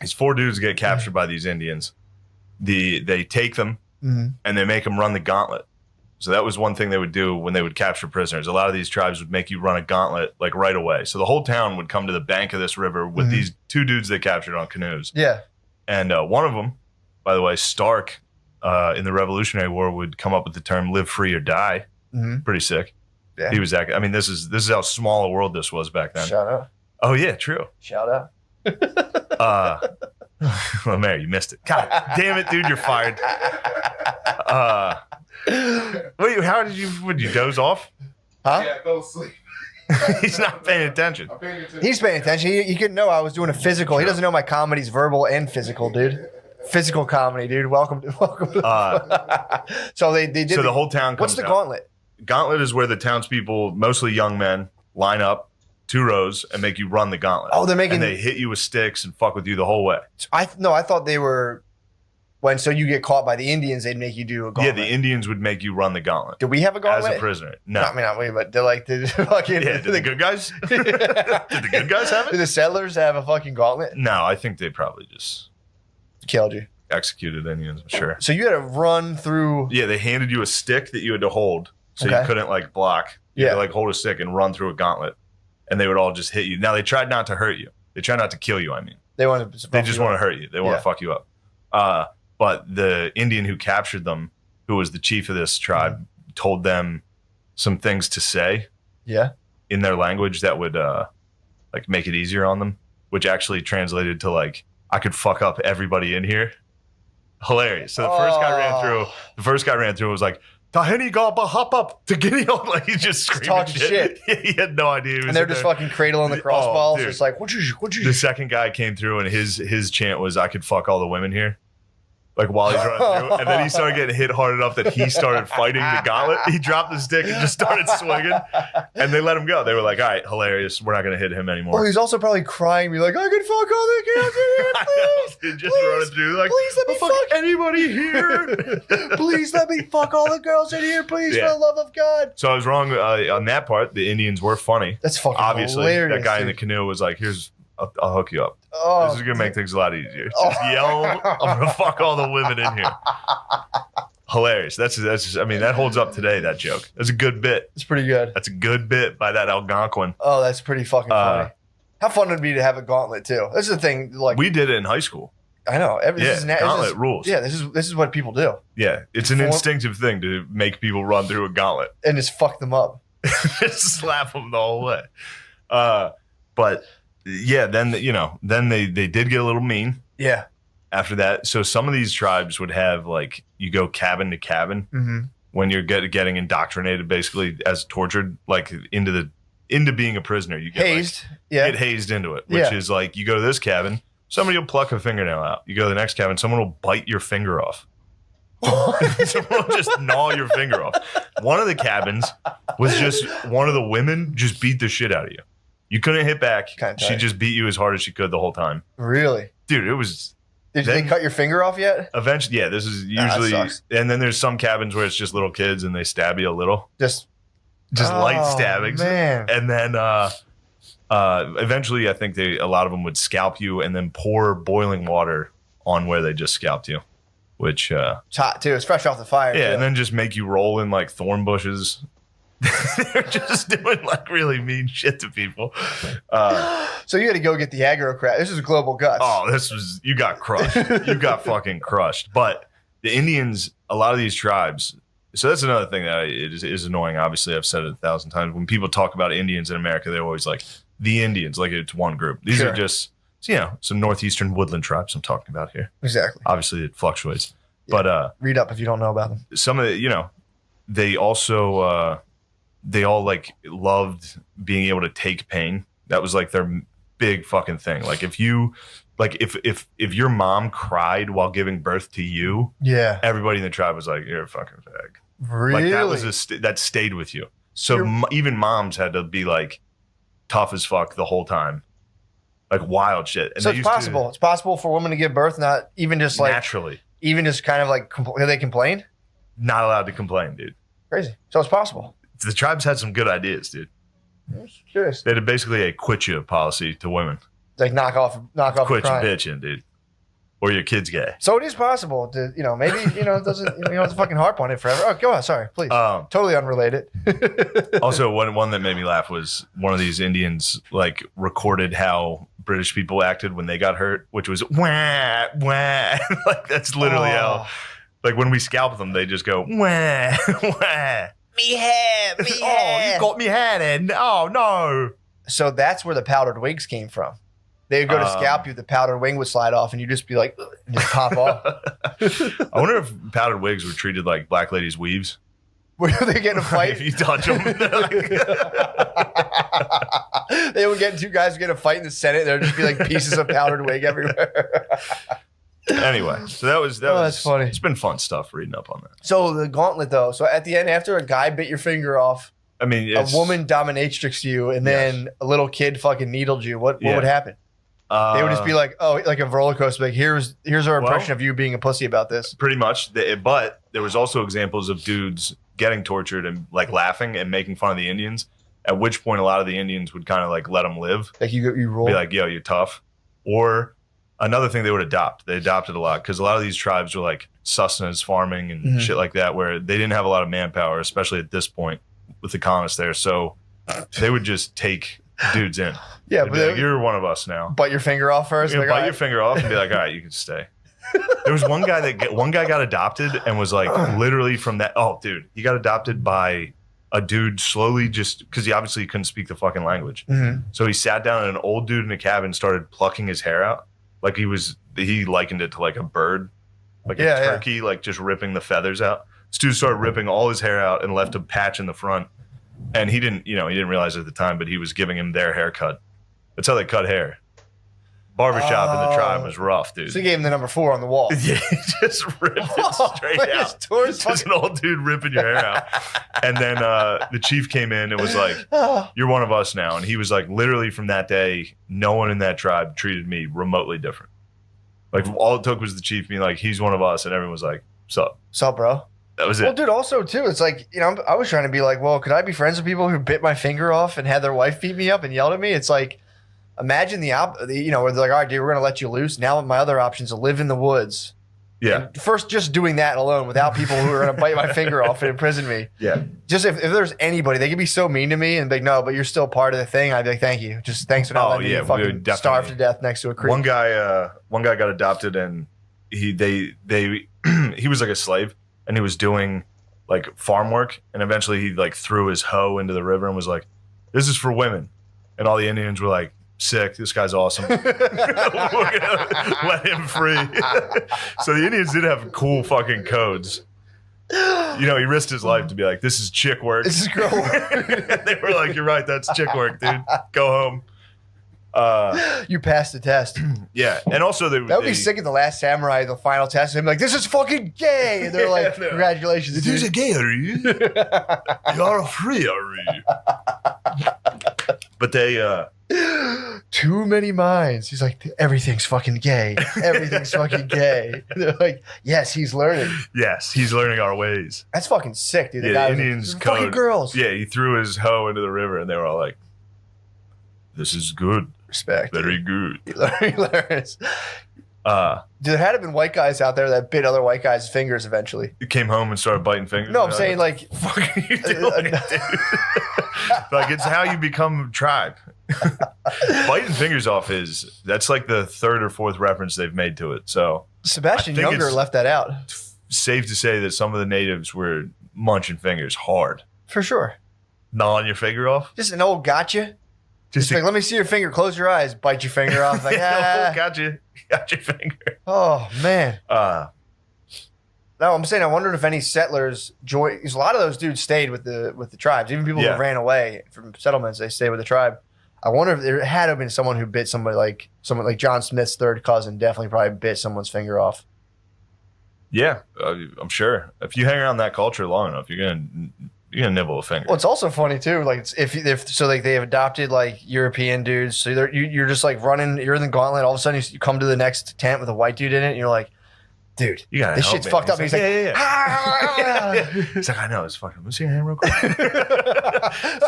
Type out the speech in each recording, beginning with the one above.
These 4 dudes get captured by these Indians. They take them and they make them run the gauntlet. So that was one thing they would do when they would capture prisoners. A lot of these tribes would make you run a gauntlet like right away. So the whole town would come to the bank of this river with these 2 dudes they captured on canoes. Yeah. And one of them, by the way, Stark, in the Revolutionary War would come up with the term "live free or die." Pretty sick. Yeah. He was that. I mean, this is how small a world this was back then. Shout out. Oh yeah, true. Shout out. Well, Mary, you missed it. God damn it, dude, you're fired. Wait, how would you doze off? Huh? Yeah, go sleep. He's not paying attention. I'm paying attention. He's paying attention. He couldn't know I was doing a physical. He doesn't know my comedy's verbal and physical, dude. Physical comedy, dude. Welcome. So they did. So the whole town comes What's the out. gauntlet? Gauntlet is where the townspeople, mostly young men, line up 2 rows and make you run the gauntlet. Oh, they're making. And they hit you with sticks and fuck with you the whole way. I thought they were. So you get caught by the Indians, they'd make you do a gauntlet. Yeah, the Indians would make you run the gauntlet. Did we have a gauntlet? As a prisoner. No. I mean, not we, but they're like, did fucking. Yeah, did the good guys? Did the good guys have Did it? the settlers have a fucking gauntlet? No, I think they probably just Killed you. executed Indians, I'm sure. So you had to run through. Yeah, they handed you a stick that you had to hold. So Okay. you couldn't like block. You had to like hold a stick and run through a gauntlet. And they would all just hit you. Now they tried not to hurt you. They tried not to kill you, I mean. They wanted to. They just want to hurt you. They want to fuck you up. But the Indian who captured them, who was the chief of this tribe, told them some things to say in their language that would like make it easier on them, which actually translated to like, I could fuck up everybody in here. Hilarious. So the first guy ran through and was like, Tahini Gaba hop up to Guinea. Like he just screamed talking shit. He had no idea. He was And they're in just there. fucking cradling the crossballs. dude. Just like, what you? The second guy came through and his chant was, I could fuck all the women here. Like while he's running through. And then he started getting hit hard enough that he started fighting the gauntlet. He dropped the stick and just started swinging. And they let him go. They were like, all right, hilarious. We're not going to hit him anymore. Oh, he's also probably crying, be like, I can fuck all the girls in here, please. Dude, just running through like, Please let me fuck anybody here. Please let me fuck all the girls in here, please, Yeah. for the love of God. So I was wrong on that part. The Indians were funny. That's fucking Obviously, hilarious. that guy in the dude. canoe was like, I'll hook you up. Oh, This is going to make things a lot easier. Just yell, I'm going to fuck all the women in here. Hilarious. That's just, I mean, that holds up today, that joke. That's a good bit. it's pretty good. That's a good bit by that Algonquin. Oh, that's pretty fucking funny. How fun would it be to have a gauntlet, too? This is the thing. Like, We did it in high school. I know. Gauntlet rules. Yeah, this is what people do. Yeah, it's an instinctive thing to make people run through a gauntlet. And just fuck them up. Just slap them the whole way. But yeah, then they did get a little mean Yeah. after that. So some of these tribes would have like you go cabin to cabin when you're getting indoctrinated, basically as tortured, like into being a prisoner. You get Hazed. get hazed into it, which is like you go to this cabin, somebody will pluck a fingernail out. You go to the next cabin, someone will bite your finger off. Someone will just gnaw your finger off. One of the cabins was just one of the women just beat the shit out of you. You couldn't hit back. She just beat you as hard as she could the whole time. Really? Dude, it was... Did they cut your finger off yet? Eventually, yeah, this is usually... and then there's some cabins where it's just little kids and they stab you a little. Just light stabbings. Man. And then eventually I think a lot of them would scalp you and then pour boiling water on where they just scalped you. Which... it's hot, too. It's fresh off the fire. Yeah, too. and then just make you roll in like thorn bushes. They're just doing like really mean shit to people. So you had to go get the aggro crap. This is global guts. Oh, you got crushed. You got fucking crushed. But the Indians, a lot of these tribes, so that's another thing that is annoying. Obviously, I've said it 1,000 times. When people talk about Indians in America, they're always like the Indians, like it's one group. These are just, some northeastern woodland tribes I'm talking about here. Exactly. Obviously, it fluctuates. Yeah. But read up if you don't know about them. Some of the, they also... they all like loved being able to take pain. That was like their big fucking thing. Like if your mom cried while giving birth to you, everybody in the tribe was like, you're a fucking fag. Really? Like that was that stayed with you. So even moms had to be like tough as fuck the whole time. Like wild shit. And so it's possible. It's possible for women to give birth, not even just like naturally, even just kind of like they complain. Not allowed to complain, dude. Crazy. So it's possible. The tribes had some good ideas, dude. I'm curious. They had basically a quit you policy to women. Like knock off quit you crying. bitching, dude. or your kid's gay. So it is possible to, maybe, it doesn't, you don't have to fucking harp on it forever. Oh, go on. Sorry, please. Totally unrelated. Also, one that made me laugh was one of these Indians like recorded how British people acted when they got hurt, which was wah, wah. Like that's literally how, like when we scalp them, they just go wah, wah. Me hair. Oh, you got me hair then. Oh, no. So that's where the powdered wigs came from. They would go to scalp you, the powdered wing would slide off, and you'd just be like, and just pop off. I wonder if powdered wigs were treated like black ladies' weaves. Were they getting a fight? If you touch them. They would get two guys would get a fight in the Senate. There'd just be like pieces of powdered wig everywhere. Anyway, so that was that's funny. It's been fun stuff reading up on that. So the gauntlet, though. So at the end, after a guy bit your finger off, I mean, a woman dominatrixed you, and then a little kid fucking needled you. What would happen? They would just be like, oh, like a roller coaster. Like, here's our impression of you being a pussy about this. Pretty much. But there was also examples of dudes getting tortured and like laughing and making fun of the Indians. At which point, a lot of the Indians would kind of like let them live. Like you roll. Be like, yo, you're tough. Or another thing they would adopt. They adopted a lot because a lot of these tribes were like sustenance farming and shit like that, where they didn't have a lot of manpower, especially at this point with the colonists there. So they would just take dudes in. Yeah, but like, you're one of us now. Bite your finger off first. Like, bite your finger off and be like, all right, you can stay. There was one guy got adopted and was like literally from that. Oh, dude, he got adopted by a dude slowly just because he obviously couldn't speak the fucking language. So he sat down and an old dude in a cabin started plucking his hair out. Like he likened it to like a bird, like a turkey, like just ripping the feathers out. This dude started ripping all his hair out and left a patch in the front. And he didn't realize it at the time, but he was giving him their haircut. That's how they cut hair. Barbershop in the tribe was rough, dude. So he gave him the number 4 on the wall. Yeah, he just ripped it straight out. Just an old dude ripping your hair out. And then the chief came in and was like, you're one of us now. And he was like, literally from that day, no one in that tribe treated me remotely different. Like all it took was the chief being like, he's one of us. And everyone was like, sup? Sup, bro? That was it. Well, dude, also, too, it's like, I was trying to be like, well, could I be friends with people who bit my finger off and had their wife beat me up and yelled at me? It's like, imagine where they're like, all right, dude, we're going to let you loose. Now my other option is to live in the woods. Yeah. And first, just doing that alone without people who are going to bite my finger off and imprison me. Yeah. Just if there's anybody, they could be so mean to me and be like, no, but you're still part of the thing. I'd be like, thank you. Just thanks for not letting me fucking starve to death next to a creek. One guy got adopted and he was like a slave and he was doing like farm work, and eventually he like threw his hoe into the river and was like, this is for women. And all the Indians were like, sick, this guy's awesome. We're gonna let him free. So the Indians did have cool fucking codes. He risked his life to be like, this is chick work. This is girl work. They were like, you're right, that's chick work, dude. Go home. You passed the test. Yeah, and also that would be sick at the Last Samurai, the final test. Him like, this is fucking gay, and they're like, congratulations, dude. This is gay, are you? You're free, are you? But they too many minds. He's like, everything's fucking gay. Everything's fucking gay. They're like, yes, he's learning. Yes, he's learning our ways. That's fucking sick, dude. Yeah, the Indians code. Fucking girls. Yeah, he threw his hoe into the river, and they were all like, this is good. Respect. Very good. He learns. There had to have been white guys out there that bit other white guys' fingers eventually. He came home and started biting fingers. No, I'm saying like, fuck are you doing, dude? Like, it's how you become a tribe. Biting fingers off that's like the 3rd or 4th reference they've made to it. So Sebastian Younger left that out. Safe to say that some of the natives were munching fingers hard. For sure. Gnawing your finger off. Just an old gotcha. Just like, let me see your finger. Close your eyes. Bite your finger off. Like, got your finger. Oh man. No, I'm saying I wondered if any settlers joined. Because a lot of those dudes stayed with the tribes. Even people who ran away from settlements, they stayed with the tribe. I wonder if there had to have been someone who bit someone like John Smith's 3rd cousin. Definitely probably bit someone's finger off. Yeah, I'm sure. If you hang around that culture long enough, you're gonna nibble a finger. Well, it's also funny too. Like if so, like they have adopted like European dudes. So you're just like running. You're in the gauntlet. All of a sudden, you come to the next tent with a white dude in it. And you're like, dude, this shit's fucked up. And he's like, yeah. He's like, I know, it's fucking. Let me see your hand real quick. It's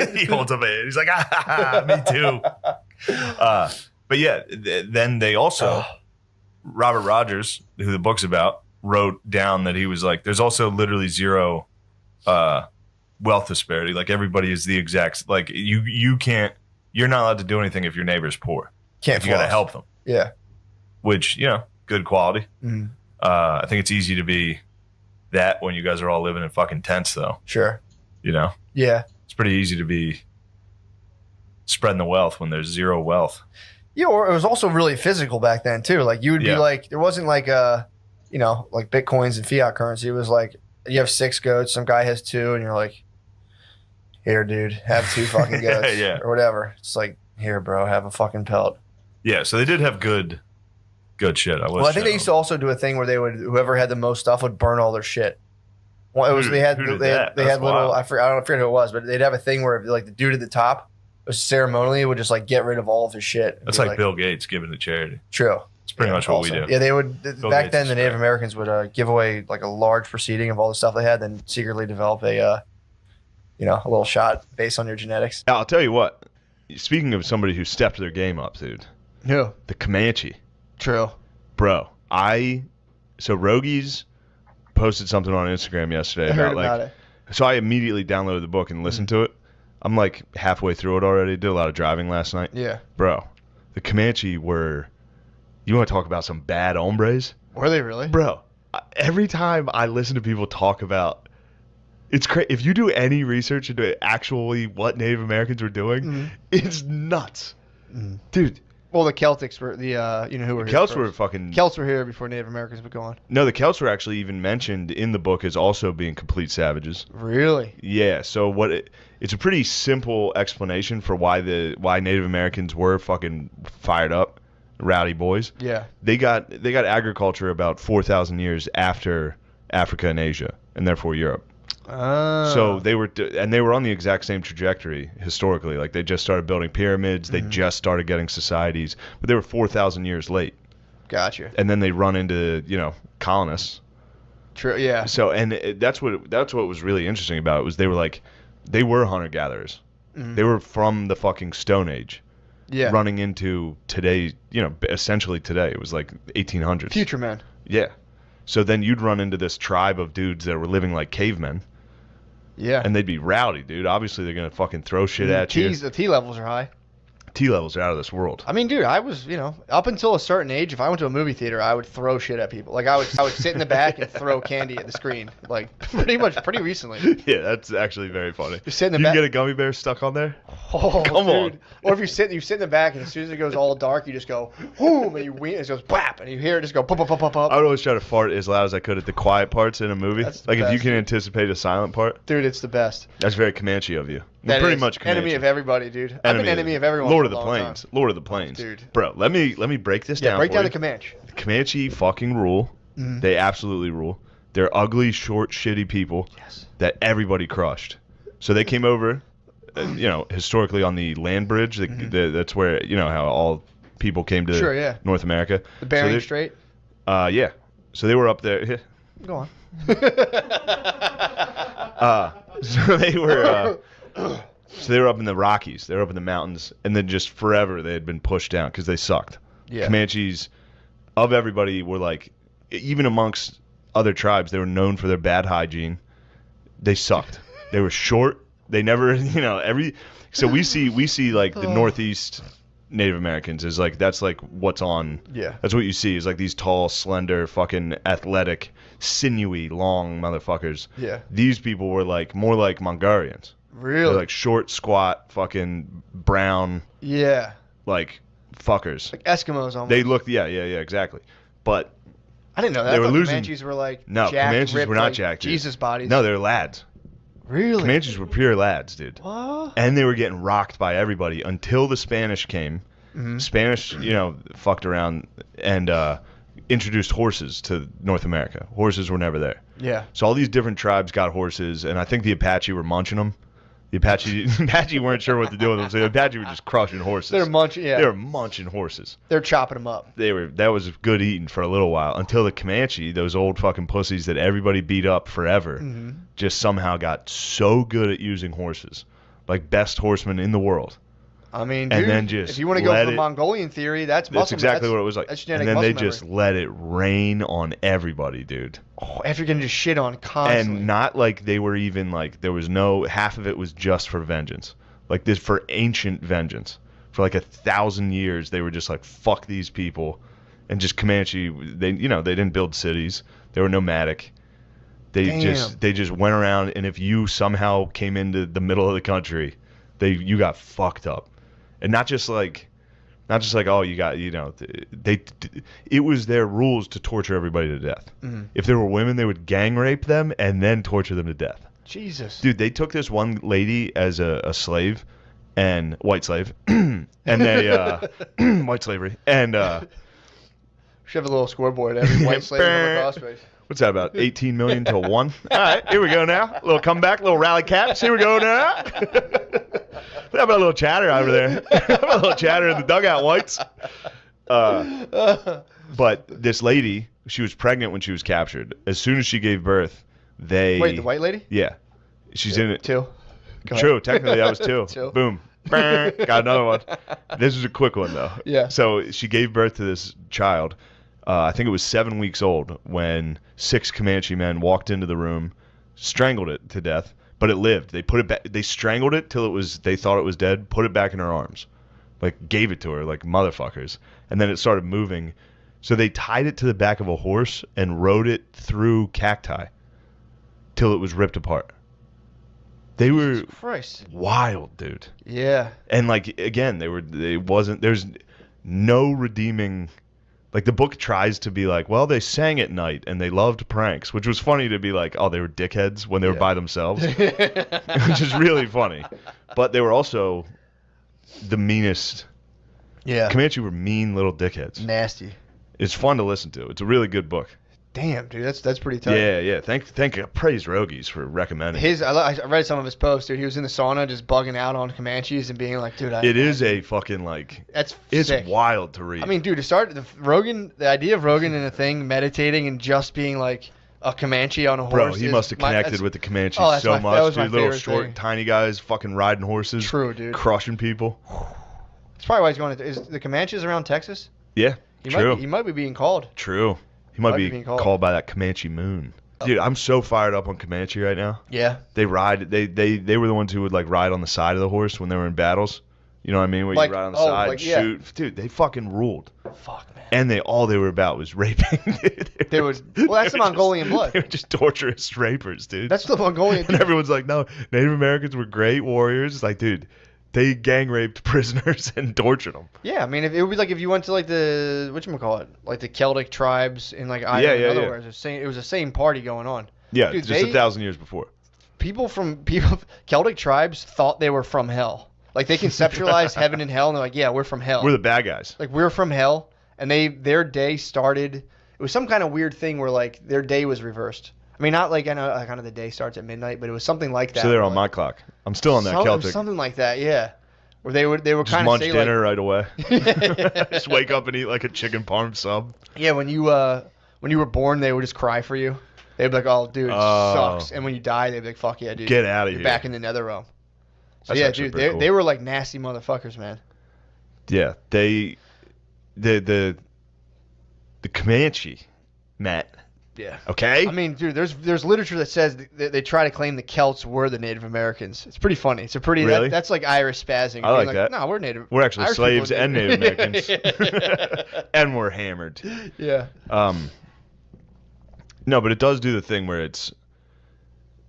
crazy. He holds up a hand. He's like, me too. But yeah, then they also Robert Rogers, who the book's about, wrote down that he was like, there's also literally zero wealth disparity. Like everybody is the exact, like you're not allowed to do anything if your neighbor's poor. Can't. You got to help them. Yeah. Which, good quality. Mm. I think it's easy to be that when you guys are all living in fucking tents, though. Sure. Yeah. It's pretty easy to be spreading the wealth when there's zero wealth. Yeah, or it was also really physical back then too. Like you would be like, there wasn't like like Bitcoins and fiat currency. It was like you have 6 goats, some guy has 2, and you're like, here, dude, have 2 fucking goats, or whatever. It's like, here, bro, have a fucking pelt. Yeah, so they did have good shit. I think they used to also do a thing where they would, whoever had the most stuff would burn all their shit. Well, it was they had little. I forget who it was, but they'd have a thing where like the dude at the top was ceremonially would just like get rid of all of his shit. That's like Bill Gates giving to charity. True. It's pretty much what we do. Yeah, they would back then. The Native Americans would give away like a large proceeding of all the stuff they had, then secretly develop a little shot based on your genetics. I'll tell you what. Speaking of somebody who stepped their game up, dude. Who? The Comanche. True. Bro, so Rogies posted something on Instagram yesterday about it. So I immediately downloaded the book and listened to it. I'm like halfway through it already. Did a lot of driving last night. Yeah. Bro, the Comanche were, you want to talk about some bad hombres? Were they really? Bro, every time I listen to people talk about, it's crazy. If you do any research into actually what Native Americans were doing, it's nuts. Dude. Well, the Celtics were who were the here Celts first. were fucking. Celts were here before Native Americans would go on. No, the Celts were actually even mentioned in the book as also being complete savages. Really? Yeah. So it's a pretty simple explanation for why Native Americans were fucking fired up, rowdy boys. Yeah. They got agriculture about 4,000 years after Africa and Asia, and therefore Europe. So they were on the exact same trajectory historically. Like they just started building pyramids, they just started getting societies, but they were 4,000 years late. Gotcha. And then they run into colonists. True. Yeah. So that's what was really interesting about it was they were hunter gatherers. They were from the fucking Stone Age. Yeah. Running into today, essentially today. It was like 1800s. Future men. Yeah. So then you'd run into this tribe of dudes that were living like cavemen. Yeah. And they'd be rowdy, dude. Obviously, they're going to fucking throw shit at you. The T levels are high. T levels are out of this world. I mean, dude, I was, up until a certain age, if I went to a movie theater, I would throw shit at people. Like I would sit in the back and throw candy at the screen. Like pretty recently. Yeah, that's actually very funny. Just sit in the back. You get a gummy bear stuck on there? Oh, come on. Or if you sit in the back and as soon as it goes all dark, you just go, boom, and you wheel, it goes bap, and you hear it just go pop, pop, pop, pop, pop. I would always try to fart as loud as I could at the quiet parts in a movie. Like if you can anticipate a silent part. Dude, it's the best. That's very Comanche of you. That pretty is much Comanche. Enemy of everybody, dude. I've been enemy of everyone. Lord of the Plains. Lord of the Plains. Dude. Bro, let me break this down. Break down the Comanche. The Comanche fucking rule. They absolutely rule. They're ugly, short, shitty people that everybody crushed. So they came over, historically on the land bridge. That's where, how all people came to North America. The Bering Strait? Yeah. So they were up there. Go on. So they were up in the Rockies. They were up in the mountains, and then just forever they had been pushed down because they sucked. Yeah. Comanches, of everybody, were like, even amongst other tribes, they were known for their bad hygiene. They sucked. They were short. They never, So we see like the Northeast Native Americans is like that's like what's on. Yeah. That's what you see is like these tall, slender, fucking athletic, sinewy, long motherfuckers. Yeah. These people were like more like Mongolians. Really? They're like short, squat, fucking brown. Yeah. Like fuckers. Like Eskimos almost. They looked, yeah, exactly. But I didn't know that. They were losing. Comanches were like no, jacked, Comanches ripped, were not like jacked. Dude. Jesus bodies. No, they're lads. Really? Comanches were pure lads, dude. What? And they were getting rocked by everybody until the Spanish came. Spanish, fucked around and introduced horses to North America. Horses were never there. Yeah. So all these different tribes got horses, and I think the Apache were munching them. The Apache weren't sure what to do with them, so the Apache were just crushing horses. They're munching, yeah. They were munching horses. They're chopping them up. That was good eating for a little while until the Comanche, those old fucking pussies that everybody beat up forever, just somehow got so good at using horses, like best horsemen in the world. I mean, and dude, then just if you want to go for the Mongolian theory, that's muscle. That's exactly what it was like. That's genetic and then muscle they memory. just let it rain on everybody, dude. Oh, after getting just shit on constantly. And not like they were even like, there was no, half of it was just for vengeance. Like this, for ancient vengeance. For like 1,000 years, they were just like, fuck these people. And just Comanche, they didn't build cities. They were nomadic. They just went around, and if you somehow came into the middle of the country, you got fucked up. And not just like, oh, you got, it was their rules to torture everybody to death. Mm-hmm. If there were women, they would gang rape them and then torture them to death. Jesus. Dude, they took this one lady as a slave, and white slave, and they, white slavery, and, we should have a little scoreboard every white slave on the crossface. What's that, about 18 million to 1? All right, here we go now. A little comeback, a little rally caps. Here we go now. How about a little chatter over there? How about a little chatter in the dugout, whites? But this lady, she was pregnant when she was captured. As soon as she gave birth, Wait, the white lady? Yeah. She's in it. 2. True, technically that was 2. 2. Boom. Got another one. This is a quick one, though. Yeah. So she gave birth to this child. I think it was 7 weeks old when 6 Comanche men walked into the room, strangled it to death, but it lived. They put it back. They strangled it till they thought it was dead, put it back in her arms, like gave it to her like motherfuckers, and then it started moving. So they tied it to the back of a horse and rode it through cacti till it was ripped apart. They were wild, dude. Yeah. And like again, there's no redeeming. Like, the book tries to be like, well, they sang at night and they loved pranks, which was funny to be like, oh, they were dickheads when they were by themselves, which is really funny. But they were also the meanest. Yeah. Comanche were mean little dickheads. Nasty. It's fun to listen to. It's a really good book. Damn, dude, that's pretty tough. Yeah. Praise Rogies for recommending. I read some of his posts, dude. He was in the sauna just bugging out on Comanches and being like, dude, it is a fucking like. It's sick. wild to read. I mean, dude, to start the idea of Rogan in a thing, meditating and just being like a Comanche on a horse. Bro, he must have connected with the Comanches so much, dude. Little short, tiny guys, fucking riding horses. True, dude. Crushing people. That's probably why he's going to. Is the Comanches around Texas? Yeah, he might be being called. True. He might be called by that Comanche moon. Dude, I'm so fired up on Comanche right now. Yeah. They ride. They were the ones who would like ride on the side of the horse when they were in battles. You know what I mean? Where you ride on the side and shoot. Dude, they fucking ruled. Fuck, man. And all they were about was raping. Well, that's the Mongolian blood. They were just torturous rapers, dude. That's the Mongolian. And everyone's like, no, Native Americans were great warriors. It's like, dude, they gang raped prisoners and tortured them. Yeah, I mean, it would be like if you went to like the whatchamacallit, like the Celtic tribes in like Ireland. In other words, it was the same party going on. Yeah, dude, just 1,000 years before. Celtic tribes thought they were from hell. Like they conceptualized heaven and hell, and they're like, yeah, we're from hell. We're the bad guys. Like we're from hell, and their day started. It was some kind of weird thing where like their day was reversed. I mean, not like I know kind of the day starts at midnight, but it was something like that. So they're on my clock. I'm still on that Celtic. Something like that, yeah. Where they were just kind of munch dinner right away. Just wake up and eat like a chicken parm sub. Yeah, when you were born, they would just cry for you. They'd be like, "Oh, dude, it sucks." And when you die, they'd be like, "Fuck yeah, dude, get out of here, back in the nether realm." So that's yeah, dude, cool. they were like nasty motherfuckers, man. Yeah, the Comanche, Matt. Yeah. Okay. I mean, dude, there's literature that says they try to claim the Celts were the Native Americans. It's pretty funny. It's a pretty really? That's like Irish spazzing. I like that. No, we're Native. We're actually Irish slaves and Native Americans, and we're hammered. Yeah. No, but it does do the thing where it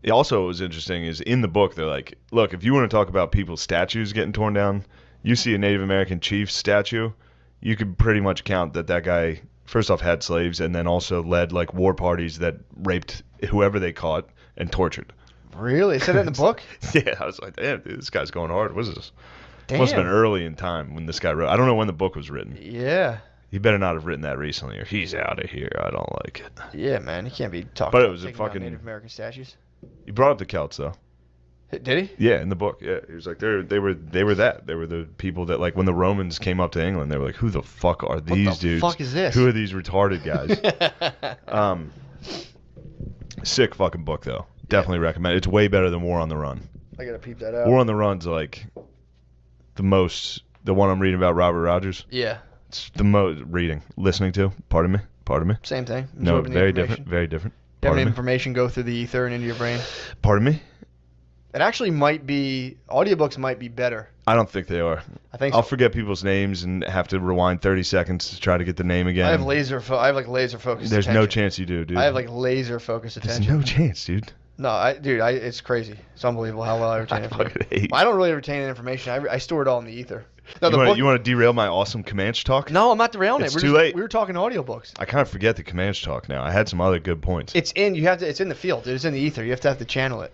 also was interesting is in the book they're like, look, if you want to talk about people's statues getting torn down, you see a Native American chief statue, you could pretty much count that guy first off had slaves and then also led like war parties that raped whoever they caught and tortured. Really? It said that in the book? Yeah, I was like, damn, dude, this guy's going hard. What is this? Damn. Must have been early in time when this guy wrote. I don't know when the book was written. Yeah. He better not have written that recently, or he's out of here. I don't like it. Yeah, man, he can't be talking. But it was about a fucking Native American statues. He brought up the Celts though. Did he? Yeah, in the book. Yeah, he was like, they were that. They were the people that like when the Romans came up to England, they were like, who the fuck are these dudes? What the fuck is this? Who are these retarded guys? Sick fucking book though. Definitely recommend it. It's way better than War on the Run. I gotta peep that out. War on the Run's like the most The one I'm reading about Robert Rogers. Yeah. It's the listening to. Pardon me. Same thing. No, very different. Very different. You have information go through the ether and into your brain. Pardon me. It actually might be. Audiobooks might be better. I don't think they are. I think I'll forget people's names and have to rewind 30 seconds to try to get the name again. I have laser focused. There's no chance you do, dude. I have like laser focused attention. There's no chance, dude. No, it's crazy. It's unbelievable how well I retain information. I don't really retain information. I store it all in the ether. No, you want to derail my awesome Comanche talk? No, I'm not derailing it. It's too late. We were talking audiobooks. I kind of forget the Comanche talk now. I had some other good points. It's in the field. It's in the ether. You have to channel it.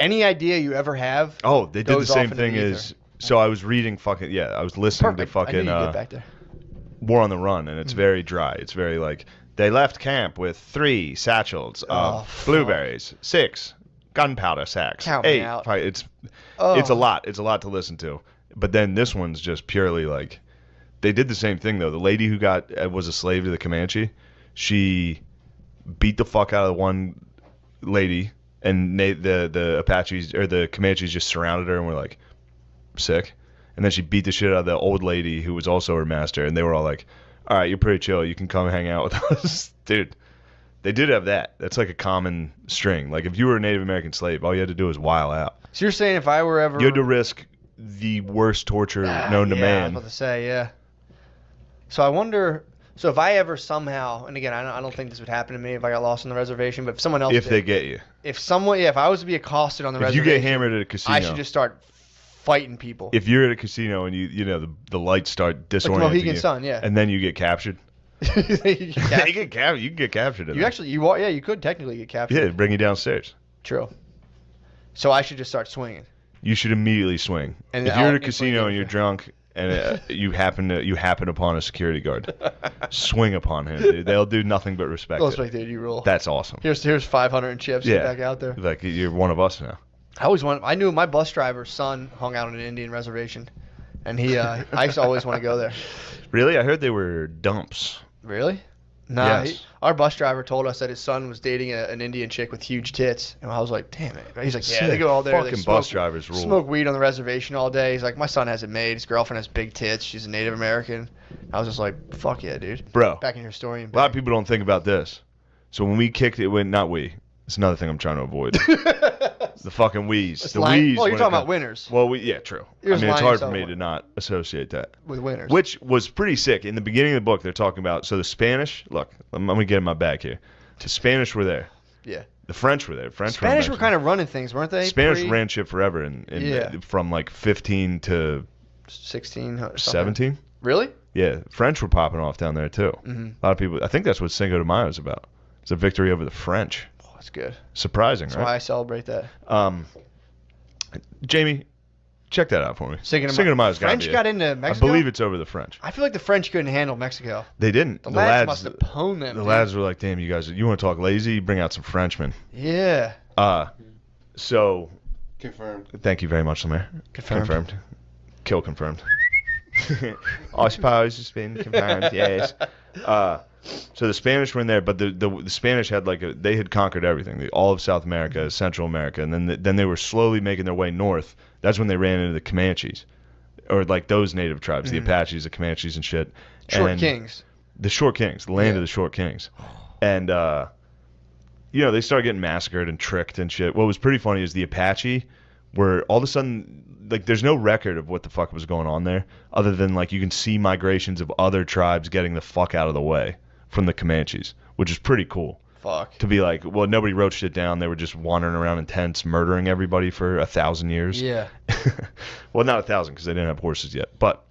Any idea you ever have? Oh, they did the same thing as. So I was reading I was listening to fucking War on the Run, and it's very dry. It's very like, they left camp with 3 satchels of blueberries, 6 gunpowder sacks, 8. It's a lot. It's a lot to listen to. But then this one's just purely like, they did the same thing though. The lady who was a slave to the Comanche, she beat the fuck out of the one lady, and the Apaches or the Comanches just surrounded her and were like, sick. And then she beat the shit out of the old lady who was also her master, and they were all like, all right, you're pretty chill, you can come hang out with us. Dude, they did have that. That's like a common string. Like if you were a Native American slave, all you had to do was while out. So you're saying if I were ever... You had to risk the worst torture known to man. I was about to say, yeah. So I wonder... So if I ever somehow... And again, I don't think this would happen to me if I got lost on the reservation, but if someone else If they get you. If I was to be accosted on the reservation... If you get hammered at a casino... I should just start fighting people. If you're at a casino and the lights start disorienting like the Mohegan Sun, yeah. And then you get captured... You can get captured. You could technically get captured. Yeah, bring you downstairs. True. So I should just start swinging. You should immediately swing. And if you're at a casino and you're drunk and you happen upon a security guard, swing upon him, dude. They'll do nothing but respect it. Dude, you rule. That's awesome. Here's 500 in chips. Yeah. Get back out there. Like you're one of us now. I knew my bus driver's son hung out on an Indian reservation, and I used to always want to go there. Really? I heard they were dumps. Really? Nah, yes. Our bus driver told us that his son was dating an Indian chick with huge tits. And I was like, damn it. He's like, yeah, they go all there. Fucking bus drivers rule. Smoke weed on the reservation all day. He's like, my son has it made. His girlfriend has big tits. She's a Native American. I was just like, fuck yeah, dude. Bro. Back in your story. A lot of people don't think about this. So when we kicked it, it's another thing I'm trying to avoid. The fucking wheeze. The wheeze. Well, you're talking about winners. Well, yeah, true. It's hard for me to not associate that. With winners. Which was pretty sick. In the beginning of the book, they're talking about, so the Spanish, look, I'm going to get in my bag here. The Spanish were there. Yeah. The French were there. Spanish were kind of running things, weren't they? Spanish ran shit forever from like 15 to 16. 17. Really? Yeah. French were popping off down there too. Mm-hmm. A lot of people, I think that's what Cinco de Mayo is about. It's a victory over the French. That's good. Surprising, That's right? why I celebrate that. Jamie, check that out for me. Cinco de Mayo's French got into Mexico? I believe it's over the French. I feel like the French couldn't handle Mexico. They didn't. The lads must have pwned them. The lads were like, damn, you guys, you want to talk lazy? Bring out some Frenchmen. Yeah. So. Confirmed. Thank you very much, Lemaire. Confirmed. Kill confirmed. I suppose it's been confirmed, yes. So the Spanish were in there, but the Spanish had they had conquered everything, all of South America, Central America, and then they were slowly making their way north. That's when they ran into the Comanches, or like those native tribes, the Apaches, the Comanches, and shit. Short Kings. The Short Kings, the land of the Short Kings, and they started getting massacred and tricked and shit. What was pretty funny is the Apache were all of a sudden. Like, there's no record of what the fuck was going on there, other than you can see migrations of other tribes getting the fuck out of the way from the Comanches, which is pretty cool. Fuck. To be like, well, nobody wrote shit down. They were just wandering around in tents, murdering everybody for 1,000 years. Yeah. Well, not 1,000 because they didn't have horses yet, but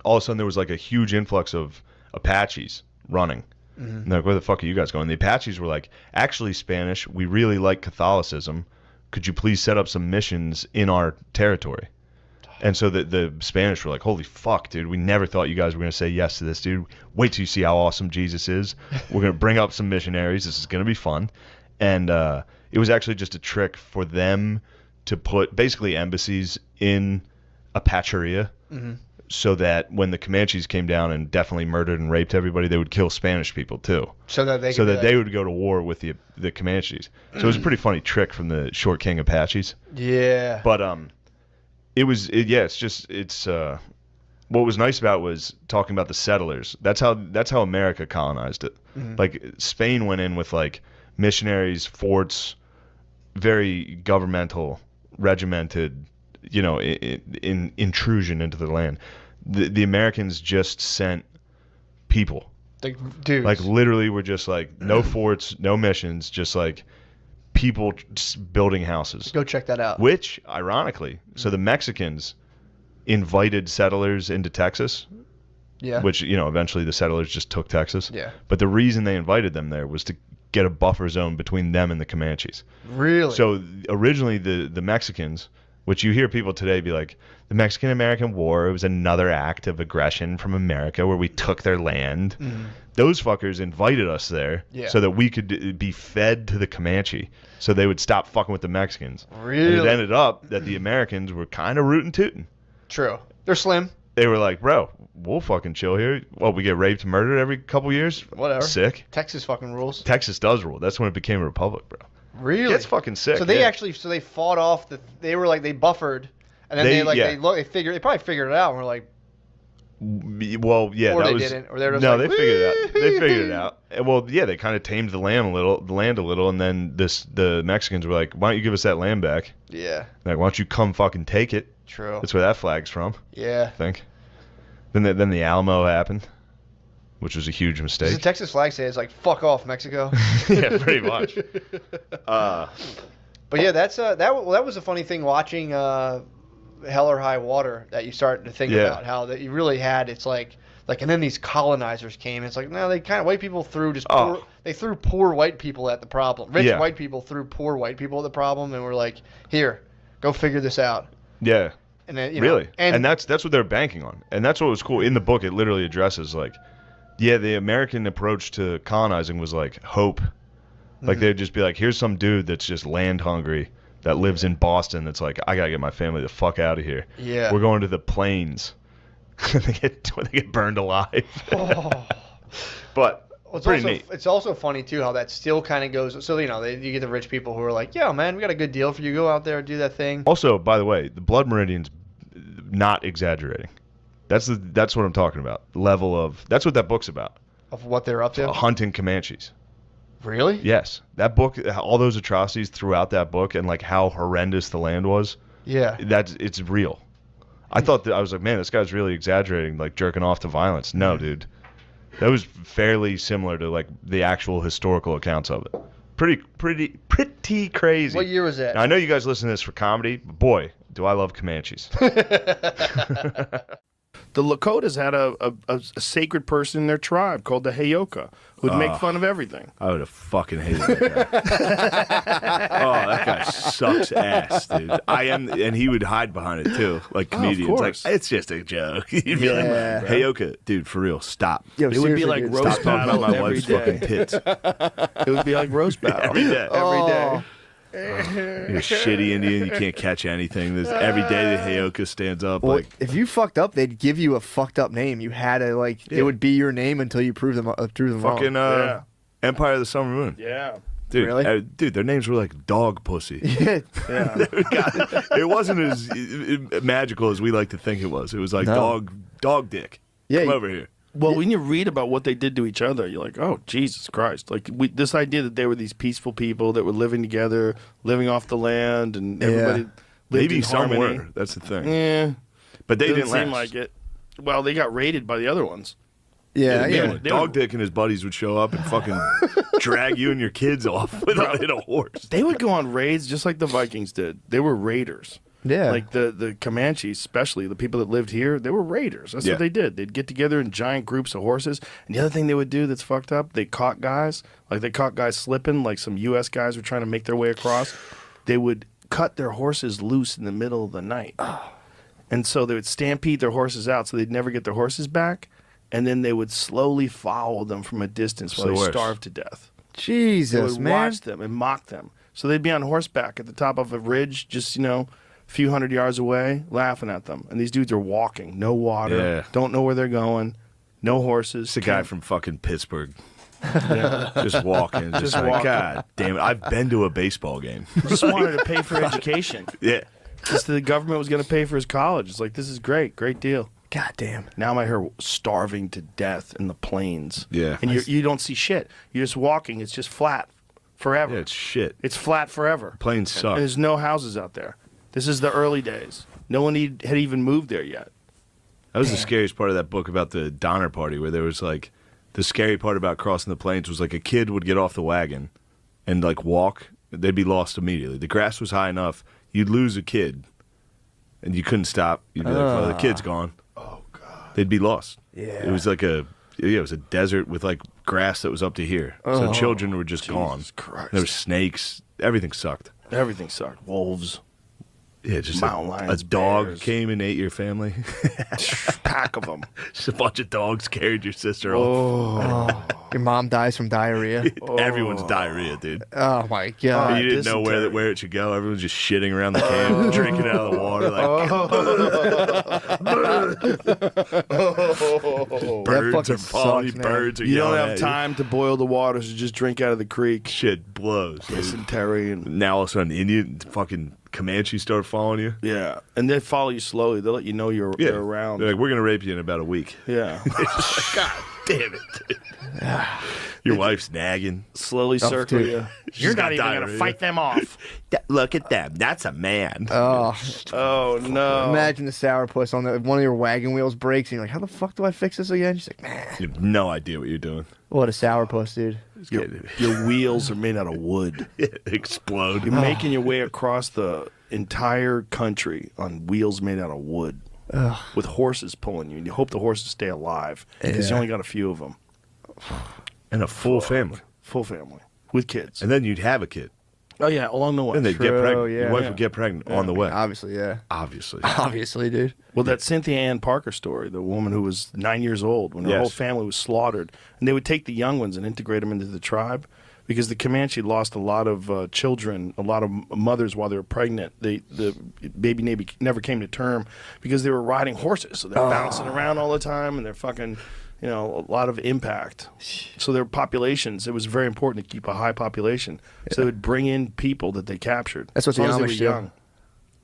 all of a sudden there was a huge influx of Apaches running. Mm-hmm. And they're like, where the fuck are you guys going? The Apaches were like, actually, Spanish, we really like Catholicism. Could you please set up some missions in our territory? And so the Spanish were like, holy fuck, dude, we never thought you guys were going to say yes to this, dude. Wait till you see how awesome Jesus is. We're going to bring up some missionaries. This is going to be fun. And it was actually just a trick for them to put basically embassies in Apacheria so that when the Comanches came down and definitely murdered and raped everybody, they would kill Spanish people too. So that they would go to war with the Comanches. So it was a pretty funny trick from the Short King Apaches. Yeah. But it's what was nice about was talking about the settlers. That's how America colonized it. Mm-hmm. Like Spain went in with like missionaries, forts, very governmental, regimented, in intrusion into the land. The Americans just sent people. Like dudes. Like literally were just like no forts, no missions, just like people just building houses. Go check that out. Which, ironically, so the Mexicans invited settlers into Texas. Yeah. Which, eventually the settlers just took Texas. Yeah. But the reason they invited them there was to get a buffer zone between them and the Comanches. Really? So originally the Mexicans, which you hear people today be like, the Mexican-American War, it was another act of aggression from America where we took their land. Mm-hmm. Those fuckers invited us there so that we could be fed to the Comanche so they would stop fucking with the Mexicans. Really? And it ended up that the Americans were kind of rootin' tootin'. True. They're slim. They were like, bro, we'll fucking chill here. Well, we get raped and murdered every couple years? Whatever. Sick. Texas fucking rules. Texas does rule. That's when it became a republic, bro. Really? It's fucking sick. So they fought off they were like, they buffered, and then they probably figured it out, and were like, well, yeah, or that they was, didn't, or they were just they figured it out. They figured it out. And, well, yeah, they kind of tamed the land a little, and then the Mexicans were like, why don't you give us that land back? Yeah. Like, why don't you come fucking take it? True. That's where that flag's from. Yeah. I think. Then the Alamo happened, which was a huge mistake. Does the Texas flag say it's like, fuck off, Mexico? Yeah, pretty much. But yeah, that's that was a funny thing watching Hell or High Water, that you start to think about how that you really had. It's like and then these colonizers came. It's like, no, they kind of white people threw they threw poor white people at the problem. Rich white people threw poor white people at the problem, and we're like, here, go figure this out. Yeah. And then really, and that's what they're banking on, and that's what was cool in the book. It literally addresses like, the American approach to colonizing was like hope. Like they'd just be like, here's some dude that's just land hungry that lives in Boston. That's like, I gotta get my family the fuck out of here. Yeah, we're going to the plains. they get burned alive. But it's also funny too how that still kind of goes. So you get the rich people who are like, yeah, man, we got a good deal for you. Go out there and do that thing. Also, by the way, the blood meridian's not exaggerating. That's what I'm talking about. That's what that book's about. Of what they're up to. Hunting Comanches. Really? Yes. That book, all those atrocities throughout that book, and like how horrendous the land was. Yeah. It's real. I was like, man, this guy's really exaggerating, like jerking off to violence. No, dude. That was fairly similar to like the actual historical accounts of it. Pretty crazy. What year was that? Now, I know you guys listen to this for comedy, but boy, do I love Comanches. The Lakotas had a sacred person in their tribe called the Heyoka who'd make fun of everything. I would have fucking hated that guy. That guy sucks ass, dude. And he would hide behind it too, like comedians. Like, it's just a joke. He'd be like, Heyoka, dude, for real, stop. Yo, it would be like roast battle about my wife's fucking tits. It would be like roast battle every day. Every day. You're a shitty Indian. You can't catch anything. Every day the Heyoka stands up. Well, like, if you fucked up, they'd give you a fucked up name. You had to it would be your name until you prove them fucking wrong. Empire of the Summer Moon. Yeah. Dude, really? Dude, their names were like dog pussy. Yeah. It wasn't as magical as we like to think it was. It was like dog dick. Yeah, Come over here. Well, when you read about what they did to each other, you're like, oh, Jesus Christ. Like, this idea that they were these peaceful people that were living together, living off the land, and everybody lived Maybe in some harmony. were. That's the thing. Yeah. But they didn't seem last. like it. Well, they got raided by the other ones. Yeah. Dog Dick and his buddies would show up and fucking drag you and your kids off in a horse. They would go on raids just like the Vikings did. They were raiders. Yeah. Like the Comanches, especially the people that lived here, they were raiders. That's what they did. They'd get together in giant groups of horses. And the other thing they would do that's fucked up, they caught guys. Like they caught guys slipping, like some U.S. guys were trying to make their way across. They would cut their horses loose in the middle of the night. And so they would stampede their horses out so they'd never get their horses back. And then they would slowly follow them from a distance while they starved to death. Jesus, they would watch them and mock them. So they'd be on horseback at the top of a ridge, just, a few hundred yards away, laughing at them. And these dudes are walking, no water, don't know where they're going, no horses. It's a guy from fucking Pittsburgh. Just walking. Just like, walking. God damn it. I've been to a baseball game. Just wanted to pay for education. Yeah. Just the government was going to pay for his college. It's like, this is great. Great deal. God damn. Now I'm out here starving to death in the plains. Yeah. And you don't see shit. You're just walking. It's just flat forever. Yeah, it's shit. It's flat forever. Plains suck. And there's no houses out there. This is the early days. No one had even moved there yet. That was the scariest part of that book about the Donner Party, where there was like, the scary part about crossing the plains was like a kid would get off the wagon and like walk, they'd be lost immediately. The grass was high enough, you'd lose a kid, and you couldn't stop. You'd be like, well, the kid's gone. Oh, God. They'd be lost. Yeah. It was like it was a desert with like grass that was up to here. So children were just gone. Christ. There were snakes. Everything sucked. Everything sucked. Wolves. Yeah, just Mountain a lions, dog bears. came and ate your family. Pack of them. Just a bunch of dogs carried your sister off. Your mom dies from diarrhea. Everyone's diarrhea, dude. Oh my God. You didn't know where it should go. Everyone's just shitting around the camp, drinking out of the water. Like, birds are falling. Sucks, Birds are You don't yelling have at time to boil the water, so just drink out of the creek. Shit blows. Dude. Dysentery and Now all of a sudden, Indian fucking Comanche start following you. yeah, and they follow you slowly. They'll let you know they're around. They're like, we're gonna rape you in about a week. Yeah, God damn it. Dude. Your wife's nagging. slowly circle dude. you. She's You're got not even gonna diarrhea. fight them off. Look at them. That's a man. Oh, Oh no! imagine the sourpuss on one of your wagon wheels breaks, and you're like, "How the fuck do I fix this again?" She's like, "Man, You have no idea what you're doing. what a sourpuss, dude." Your wheels are made out of wood. Explode. You're making your way across the entire country on wheels made out of wood, with horses pulling you, and you hope the horses stay alive because you only got a few of them. And a full family. Full family with kids. And then you'd have a kid. Oh yeah, along the way. Then they'd get True, pregnant. yeah. Your wife Yeah. would get pregnant on the way. Obviously, yeah. Obviously. Obviously, dude. Well, that Cynthia Ann Parker story, the woman who was 9 years old when her Yes. whole family was slaughtered, and they would take the young ones and integrate them into the tribe because the Comanche lost a lot of children, a lot of mothers while they were pregnant. The baby never came to term because they were riding horses, so they're bouncing around all the time and they're fucking, a lot of impact. So their populations, it was very important to keep a high population. So they would bring in people that they captured. That's what as long the as they Amish were do. young.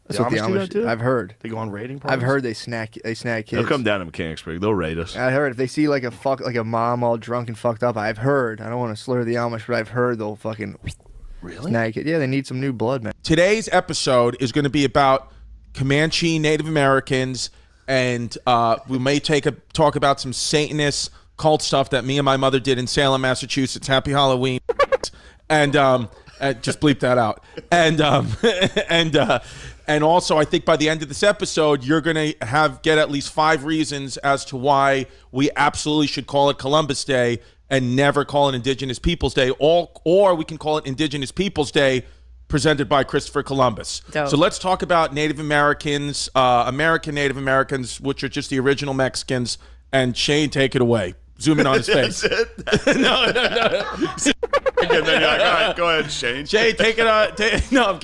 That's what the Amish do that Amish too? do. I've heard. They go on raiding I've parties? heard they snag kids. They'll come down to Mechanicsburg. They'll raid us. I heard if they see like a mom all drunk and fucked up, I've heard. I don't want to slur the Amish, but I've heard they'll fucking snag it. Yeah, they need some new blood, man. Today's episode is going to be about Comanche Native Americans, and we may talk about some Satanist cult stuff that me and my mother did in Salem, Massachusetts. Happy Halloween. And just bleep that out. And also, I think by the end of this episode, you're going to get at least 5 reasons as to why we absolutely should call it Columbus Day and never call it Indigenous Peoples Day, or we can call it Indigenous Peoples Day presented by Christopher Columbus. Dope. So let's talk about Native Americans, American Native Americans, which are just the original Mexicans. And Shane, take it away. Zoom in on his face. No. And then you're like, all right, go ahead, Shane. Shane, take it on. No, I'm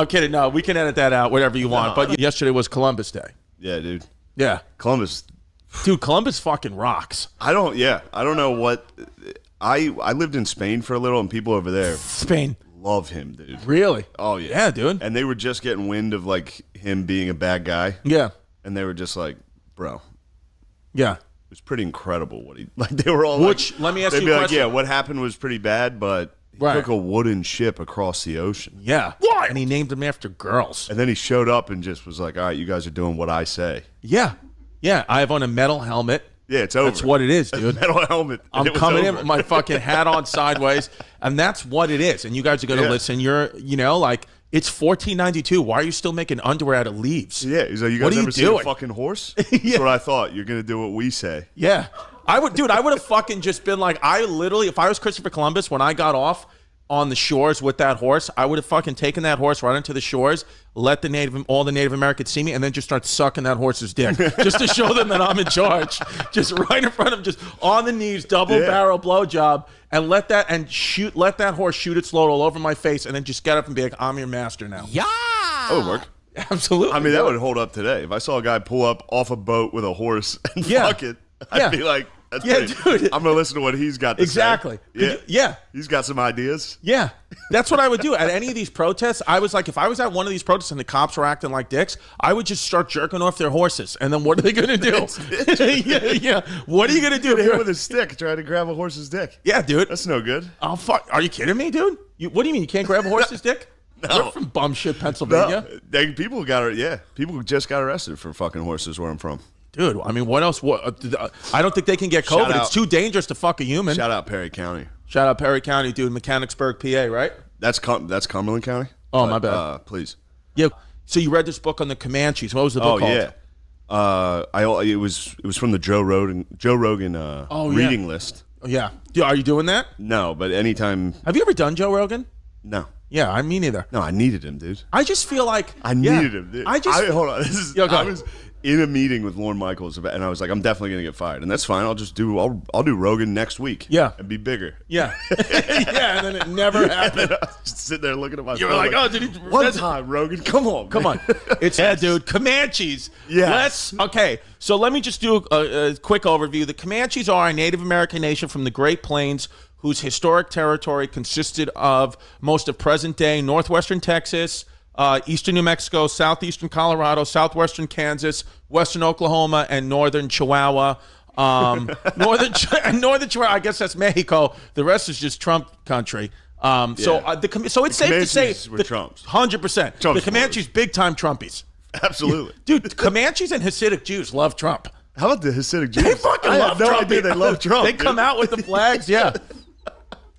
kidding. No, we can edit that out, whatever you want. But yesterday was Columbus Day. Yeah, dude. Yeah. Columbus. Dude, Columbus fucking rocks. I don't know what. I lived in Spain for a little, and people over there Spain. love him, dude. Really? Oh, yeah. Yeah, dude. And they were just getting wind of, like, him being a bad guy. Yeah. And they were just like, bro. Yeah. It was pretty incredible what he, like, they were all Which, like, let me ask they'd you be a like, question. yeah, what happened was pretty bad, but he Right. took a wooden ship across the ocean. Yeah. Why? And he named them after girls. And then he showed up and just was like, all right, you guys are doing what I say. Yeah. Yeah. I have on a metal helmet. Yeah, it's over. That's what it is, dude. Metal helmet. I'm It was coming in over. with my fucking hat on sideways, and that's what it is. And you guys are going to listen. You're, like, it's $14.92. Why are you still making underwear out of leaves? Yeah, he's like, you What guys are you ever seen doing? a fucking horse? That's what I thought. You're going to do what we say. Yeah. I would have fucking just been like, if I was Christopher Columbus, when I got off on the shores with that horse, I would have fucking taken that horse right into the shores, let all the Native Americans see me, and then just start sucking that horse's dick just to show them that I'm in charge. Just right in front of them, just on the knees, double barrel blowjob, and let that horse shoot its load all over my face, and then just get up and be like, I'm your master now. Yeah. That would work. Absolutely. That would hold up today. If I saw a guy pull up off a boat with a horse and fuck it, I'd be like, dude. I'm gonna listen to what he's got to say. Yeah. He's got some ideas. Yeah. That's what I would do at any of these protests. I was like, if I was at one of these protests and the cops were acting like dicks, I would just start jerking off their horses. And then what are they gonna do? yeah. What are you gonna do? Hit with a stick, trying to grab a horse's dick. Yeah, dude. That's no good. Oh fuck! Are you kidding me, dude? What do you mean you can't grab a horse's dick? No. You're from bum shit, Pennsylvania. No. People just got arrested for fucking horses where I'm from. Dude, I mean, what else? I don't think they can get COVID. It's too dangerous to fuck a human. Shout out Perry County. Shout out Perry County, dude. Mechanicsburg, PA, right? That's Cumberland County. Oh, my bad. Please. Yeah. So you read this book on the Comanches. What was the book called? It was from the Joe Rogan reading list. Yeah. Are you doing that? No, but anytime. Have you ever done Joe Rogan? No. Yeah, me neither. No, I needed him, dude. I just feel like I needed him, dude. Hold on. I was in a meeting with Lorne Michaels and I was like, I'm definitely gonna get fired, and that's fine. I'll do Rogan next week. Yeah, and be bigger. Yeah, yeah, and then it never happened. I was just sitting there looking at my. You were like, oh, did he? One time, Rogan. Come on. It's dude. Comanches. Yeah. Okay. So let me just do a quick overview. The Comanches are a Native American nation from the Great Plains, whose historic territory consisted of most of present-day northwestern Texas, eastern New Mexico, southeastern Colorado, southwestern Kansas, western Oklahoma, and northern Chihuahua. Northern Chihuahua, I guess that's Mexico. The rest is just Trump country. So it's safe to say the Trumps. 100%. The Comanches, big-time Trumpies. Absolutely. Dude, Comanches and Hasidic Jews love Trump. How about the Hasidic Jews? They fucking love Trump. No idea they love Trump. They come out with the flags, yeah.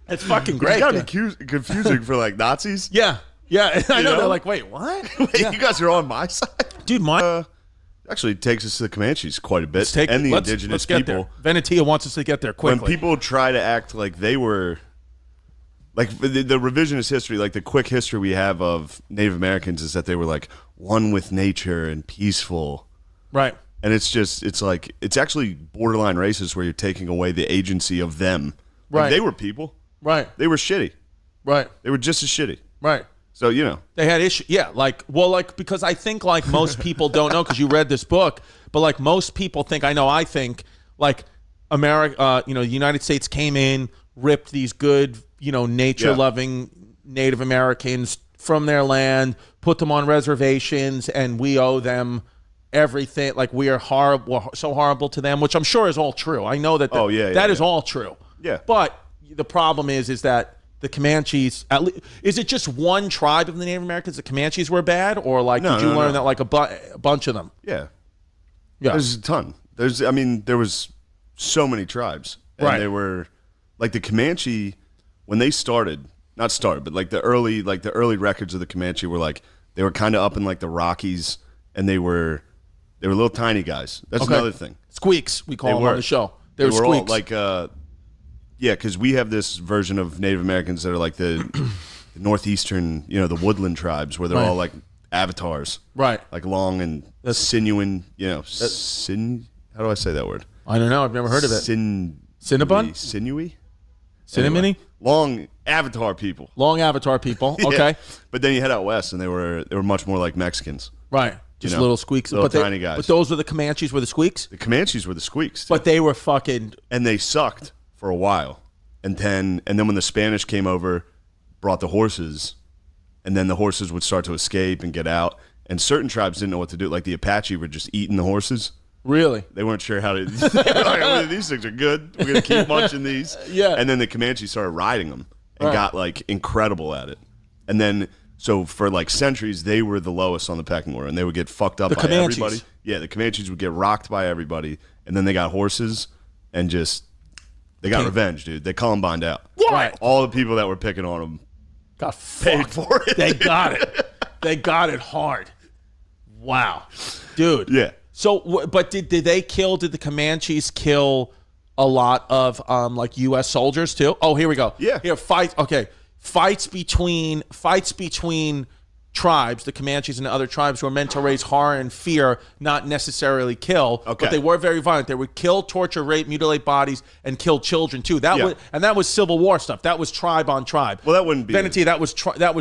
It's fucking great. It's gotta be confusing for like Nazis. Yeah. I know. They're like, wait, what? You guys are on my side, dude. Actually takes us to the Comanches quite a bit, and the indigenous There. people. Venetia wants us to get there quickly. When people try to act like they were, like the revisionist history, like the quick history we have of Native Americans is that they were like one with nature and peaceful, right? And it's actually borderline racist where you're taking away the agency of them. Like, right? They were people. Right. They were shitty. Right. They were just as shitty. Right. So, they had issues. Yeah. Because I think like most people don't know because you read this book, but like most people think, I think like America, the United States came in, ripped these good, nature loving Native Americans from their land, put them on reservations, and we owe them everything. Like we are horrible, so horrible to them, which I'm sure is all true. I know that that is all true. Yeah. But the problem is that the Comanches, is it just one tribe of the Native Americans? The Comanches were bad, or like did you learn that like a bunch of them? Yeah. There's a ton. There was so many tribes, and right? They were like the Comanche when they not started, but like the early records of the Comanche were like they were kind of up in like the Rockies, and they were little tiny guys. That's another thing. Squeaks, we call them on the show. They were all squeaks. like because we have this version of Native Americans that are like the northeastern, the woodland tribes where they're all like avatars. Right. Like long and sinuous, how do I say that word? I don't know. I've never heard of it. Cinnabon? Sinewy? Cinnamony? Anyway, long avatar people. Long avatar people. Okay. Yeah. But then you head out west and they were much more like Mexicans. Right. Just little squeaks. Little tiny guys. But those were the Comanches were the squeaks? The Comanches were the squeaks. Too. But they were fucking... And they sucked for a while. And then when the Spanish came over, brought the horses, and then the horses would start to escape and get out. And certain tribes didn't know what to do. Like the Apache were just eating the horses. Really? They weren't sure how to... like, these things are good. We're going to keep munching these. Yeah. And then the Comanches started riding them and got like incredible at it. And then... So for like centuries, they were the lowest on the pecking order, and they would get fucked up by everybody. Yeah, the Comanches would get rocked by everybody, and then they got horses, and they got revenge, dude. They Columbined out. Right. All the people that were picking on them got paid for it. They got it. They got it hard. Wow, dude. Yeah. So, but did the Comanches kill a lot of like U.S. soldiers too? Oh, here we go. Yeah. Here, fight. Okay. Fights between tribes, the Comanches and the other tribes, were meant to raise horror and fear, not necessarily kill. Okay. But they were very violent. They would kill, torture, rape, mutilate bodies, and kill children too. That was Civil War stuff. That was tribe on tribe. Well, that wouldn't be. Venetia, that was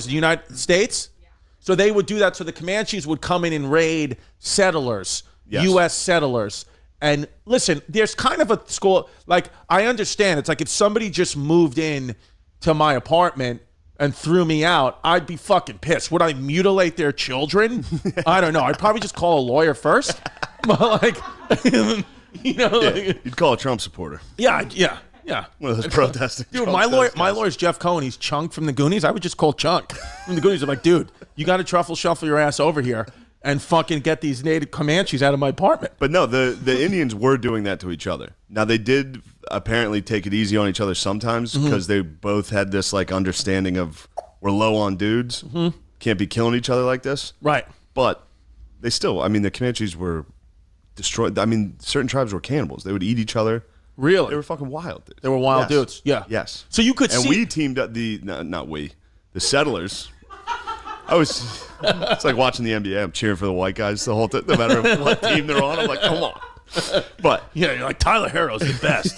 the United States. Yeah. So they would do that. So the Comanches would come in and raid settlers, U.S. settlers, And listen, there's kind of a school, like, I understand. It's like if somebody just moved in to my apartment and threw me out, I'd be fucking pissed. Would I mutilate their children? I don't know. I'd probably just call a lawyer first. But like, you'd call a Trump supporter. Yeah. One of those protesting. Dude, my lawyer's Jeff Cohen. He's Chunk from the Goonies. I would just call Chunk from the Goonies. I'm like, dude, you got to truffle shuffle your ass over here and fucking get these native Comanches out of my apartment. But no, the Indians were doing that to each other. Now, they did apparently take it easy on each other sometimes because they both had this like understanding of we're low on dudes, can't be killing each other like this. Right. But they still, I mean, the Comanches were destroyed. I mean, certain tribes were cannibals. They would eat each other. Really? They were fucking wild dudes. They were wild dudes. Yeah. Yes. So you could and see. And we teamed up the settlers. It's like watching the NBA. I'm cheering for the white guys the whole time, no matter what team they're on. I'm like, come on. But yeah, you're like, Tyler Herro's the best.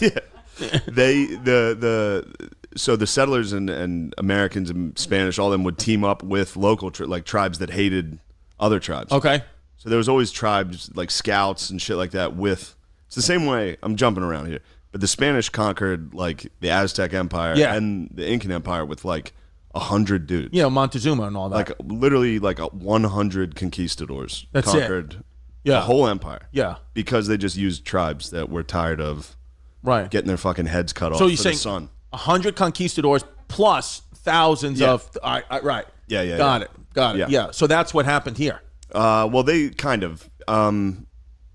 So the settlers and Americans and Spanish, all of them would team up with local tribes that hated other tribes. Okay. So there was always tribes like scouts and shit like that with. It's the same way. I'm jumping around here, but the Spanish conquered like the Aztec Empire and the Incan Empire with like 100 dudes. Yeah, Montezuma and all that. Like literally like 100 conquistadors conquered the whole empire. Yeah, because they just used tribes that were tired of getting their fucking heads cut off. So you're for saying the sun. 100 conquistadors plus thousands of right. Yeah. Got it. Yeah. So that's what happened here. Well, they kind of.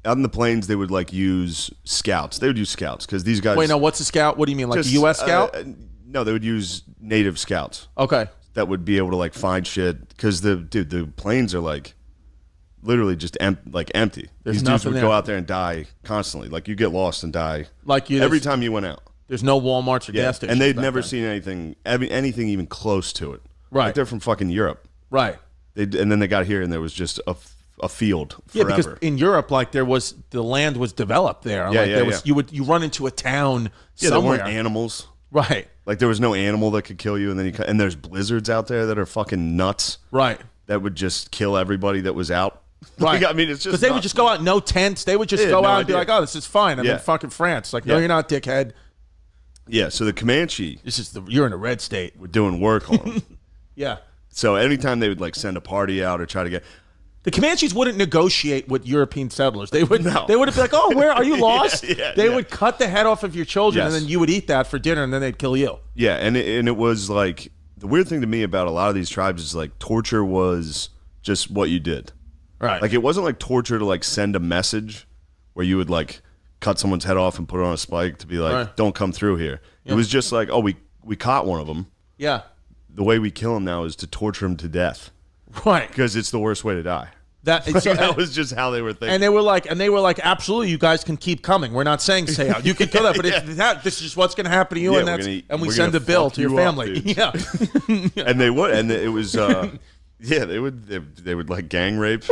Out in the plains, they would like use scouts. They would use scouts because these guys. Wait, no. What's a scout? What do you mean, like a U.S. scout? No, they would use native scouts. Okay. That would be able to like find shit because the plains are like literally just empty. There's these dudes would go out there and die constantly. Like you get lost and die. Like every time you went out. There's no Walmarts or gas stations. And they'd never seen anything even close to it. Right. Like they're from fucking Europe. Right. And then they got here and there was just a field forever. Yeah, because in Europe, like the land was developed there. You run into a town somewhere. There weren't animals. Right. Like there was no animal that could kill you, and there's blizzards out there that are fucking nuts. Right. That would just kill everybody that was out. Right. Like, I mean, it's just because they would just go out, no tents. They would just go out and be like, "Oh, this is fine. I'm in fucking France." Like, no, you're not, dickhead. Yeah. So the Comanche. You're in a red state. We're doing work on them. Yeah. So anytime they would like send a party out or try to get. The Comanches wouldn't negotiate with European settlers. They would be like, "Oh, where are you lost?" They would cut the head off of your children, and then you would eat that for dinner, and then they'd kill you. Yeah, and it was like the weird thing to me about a lot of these tribes is like torture was just what you did. Right. Like it wasn't like torture to like send a message where you would like cut someone's head off and put it on a spike to be like, "Don't come through here." Yeah. It was just like, "Oh, we caught one of them." Yeah. The way we kill him now is to torture him to death. Right. Because it's the worst way to die. That was just how they were thinking. And they were like, absolutely, you guys can keep coming. We're not saying stay out. You can kill that, but this is just what's going to happen to you, and we send a bill to your family. Yeah. And they would, and it was, they would like gang rape.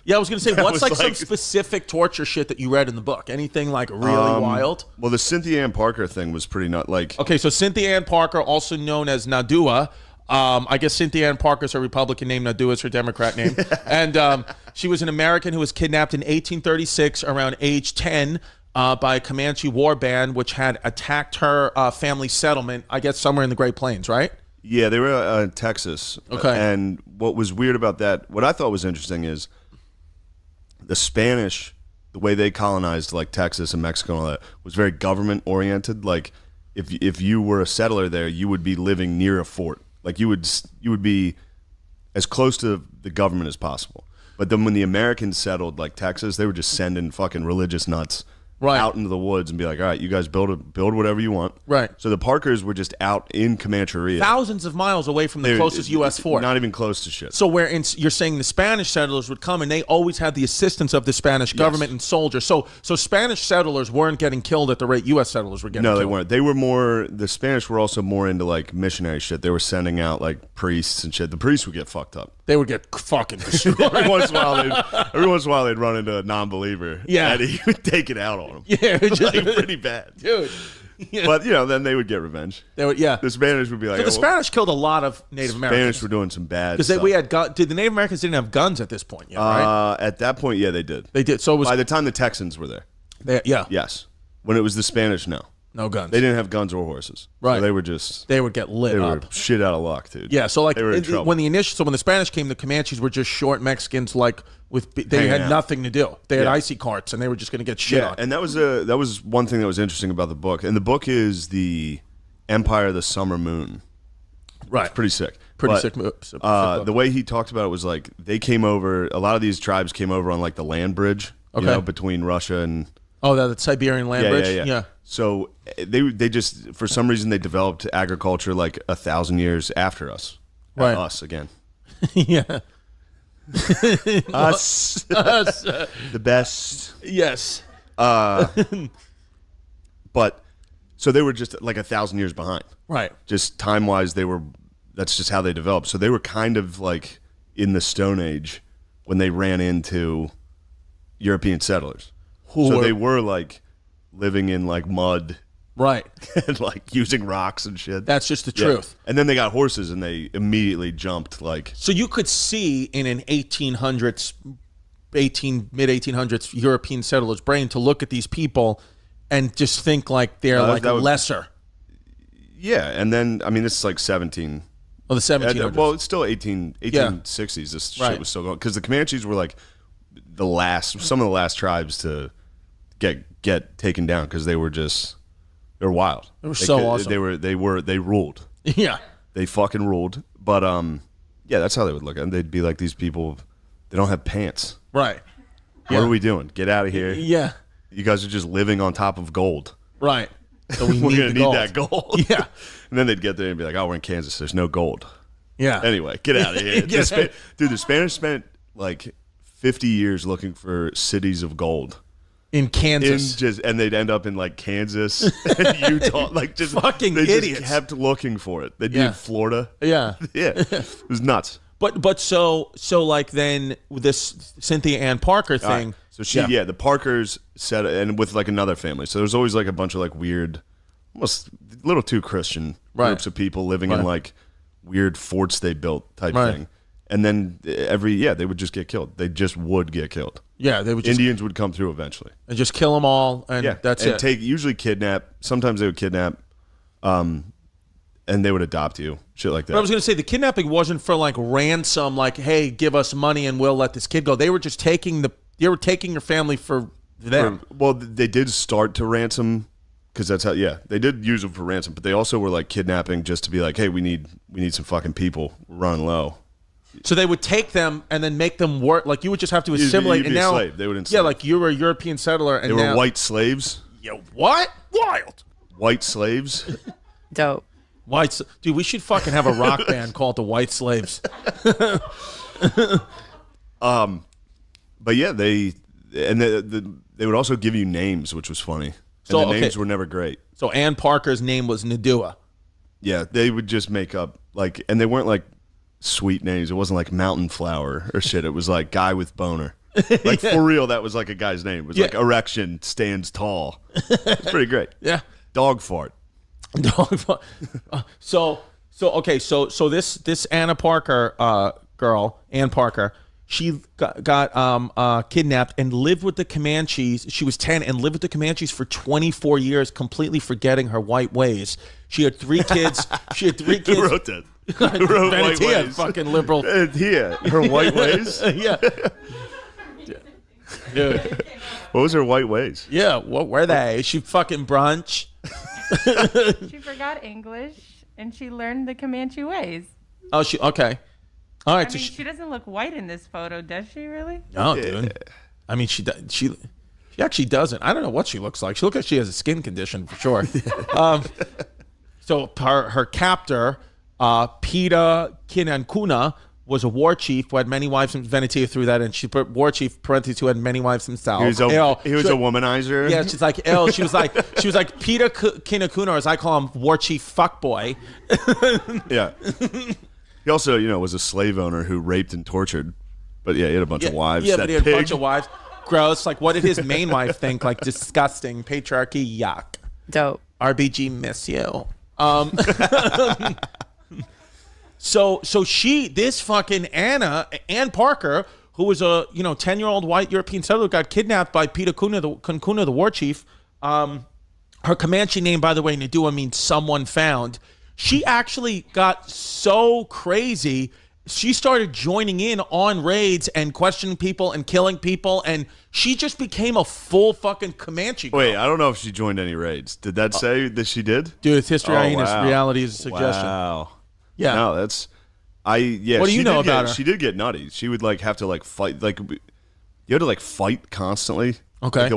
Yeah, I was going to say, what's like some specific torture shit that you read in the book? Anything like really wild? Well, the Cynthia Ann Parker thing was pretty nut. Like, okay, so Cynthia Ann Parker, also known as Nadua. I guess Cynthia Ann Parker's her Republican name, Nadua is her Democrat name. And she was an American who was kidnapped in 1836 around age 10 by a Comanche war band, which had attacked her family settlement, I guess somewhere in the Great Plains, right? Yeah, they were in Texas. Okay. And what was weird about that, what I thought was interesting is the Spanish, the way they colonized like Texas and Mexico and all that, was very government oriented. Like if you were a settler there, you would be living near a fort. Like you would be as close to the government as possible. But then when the Americans settled like Texas, they were just sending fucking religious nuts out into the woods and be like, all right, you guys build whatever you want. Right. So the Parkers were just out in Comancheria. Thousands of miles away from the closest U.S. fort. Not even close to shit. So you're saying the Spanish settlers would come and they always had the assistance of the Spanish government and soldiers. So Spanish settlers weren't getting killed at the rate U.S. settlers were getting killed. No, they weren't. They were more, the Spanish were also more into like missionary shit. They were sending out like priests and shit. The priests would get fucked up. They would get fucking destroyed. every once in a while they'd run into a non-believer. Yeah. And he would take it out on them. Yeah. Like, pretty bad. Dude. Yeah. But, then they would get revenge. They would, yeah. The Spanish would be like... So the Spanish killed a lot of Native Americans. Spanish were doing some bad stuff. Because the Native Americans didn't have guns at this point yet, right? At that point, yeah, they did. They did. So it was... By the time the Texans were there. Yes. When it was the Spanish, no. No guns. They didn't have guns or horses. Right. So they were just... They would get lit They up. were shit out of luck, dude. Yeah, so like They were in trouble. when the Spanish came, the Comanches were just short Mexicans, like they Hanging had out. nothing to do. They had Yeah. icy carts, and they were just going to get shit on. And that was one thing that was interesting about the book. And the book is the Empire of the Summer Moon. Right. It's pretty sick. Pretty But, sick. The way he talked about it was like they came over. A lot of these tribes came over on like the land bridge, between Russia and the Siberian land bridge. Yeah. So they just for some reason they developed agriculture like 1,000 years after us. Right. Us again. Yeah. Us. The best. Yes. But so they were just like 1,000 years behind. Right. Just time wise, that's just how they developed. So they were kind of like in the Stone Age when they ran into European settlers. They were like living in like mud. Right. And like using rocks and shit. That's just the truth. And then they got horses and they immediately jumped like. So you could see in an mid 1800s European settler's brain to look at these people and just think like they're lesser. Yeah, and then I mean this is like 17. Oh, the 1700s. Well, it's still 1860s. This shit was still going because the Comanches were like some of the last tribes to get taken down because they're wild. They were so awesome. They ruled. Yeah, they fucking ruled. But that's how they would look at them. They'd be like these people. They don't have pants. Right. What are we doing? Get out of here. Yeah. You guys are just living on top of gold. Right. So we're going to need that gold. Yeah. And then they'd get there and be like, oh, we're in Kansas. There's no gold. Yeah. Anyway, get out of here. Yeah. Dude, the Spanish spent like 50 years looking for cities of gold. In Kansas. And they'd end up in like Kansas and Utah. Like just fucking they idiots. Just kept looking for it. They did Florida. Yeah. Yeah. It was nuts. But so like then this Cynthia Ann Parker thing. Right. So the Parkers said, and with like another family. So there's always like a bunch of like weird, almost a little too Christian groups of people living in like weird forts they built type thing. And then they would just get killed. They just would get killed. Yeah, they would. Just, Indians would come through eventually and just kill them all, and that's it. Usually kidnap. Sometimes they would kidnap, and they would adopt you, shit like that. But I was going to say the kidnapping wasn't for like ransom, like hey, give us money and we'll let this kid go. They were just taking your family for them. They did start to ransom because that's how. Yeah, they did use them for ransom, but they also were like kidnapping just to be like, hey, we need some fucking people. We're running low. So they would take them and then make them work. Like you would just have to assimilate. You'd be a slave. They would enslave. Yeah, like you were a European settler, and they were white slaves. Yeah, what? Wild. White slaves. Dope. Dude, we should fucking have a rock band called the White Slaves. But yeah, they would also give you names, which was funny. And the names were never great. So Ann Parker's name was Nadua. Yeah, they would just make up like, and they weren't like sweet names. It wasn't like Mountain Flower or shit. It was like Guy with Boner. Like for real, that was like a guy's name. It was like Erection Stands Tall. It's pretty great. Yeah. Dog Fart. Dog fart. So this Anna Parker girl, Ann Parker, she got kidnapped and lived with the Comanches. She was 10 and lived with the Comanches for 24 years, completely forgetting her white ways. She had 3 kids. Who wrote that? Who wrote White Ways? Fucking liberal. Yeah, her white ways? Yeah. Dude. What was her white ways? Yeah, what were they? She fucking brunch. She forgot English and she learned the Comanche ways. Oh, okay. All right. I mean, she doesn't look white in this photo, does she? Really? No, dude. I mean, she actually doesn't. I don't know what she looks like. She looks like she has a skin condition for sure. So her captor, Peter Kinankuna, was a war chief who had many wives. Venetia threw that in. She put war chief parentheses who had many wives himself. He was a womanizer. Yeah, she's like ill. She was like Peter Kinakuna, or as I call him, war chief fuckboy. Yeah. He also, was a slave owner who raped and tortured. But yeah, he had a bunch of wives. Yeah, but he had a bunch of wives. Gross. Like, what did his main wife think? Like, disgusting. Patriarchy. Yuck. Dope. RBG, miss you. So this fucking Ann Parker, who was a 10-year-old white European settler, got kidnapped by Peter Kuna, the war chief. Her Comanche name, by the way, Nadua, means someone found. She actually got so crazy, she started joining in on raids and questioning people and killing people, and she just became a full fucking Comanche girl. Wait, I don't know if she joined any raids. Did that say that she did? Dude, it's history hyenas. Wow. Reality is a suggestion. Wow. Yeah. No, that's... What do you know about her? She did get nutty. She would have to fight. You had to fight constantly. Okay.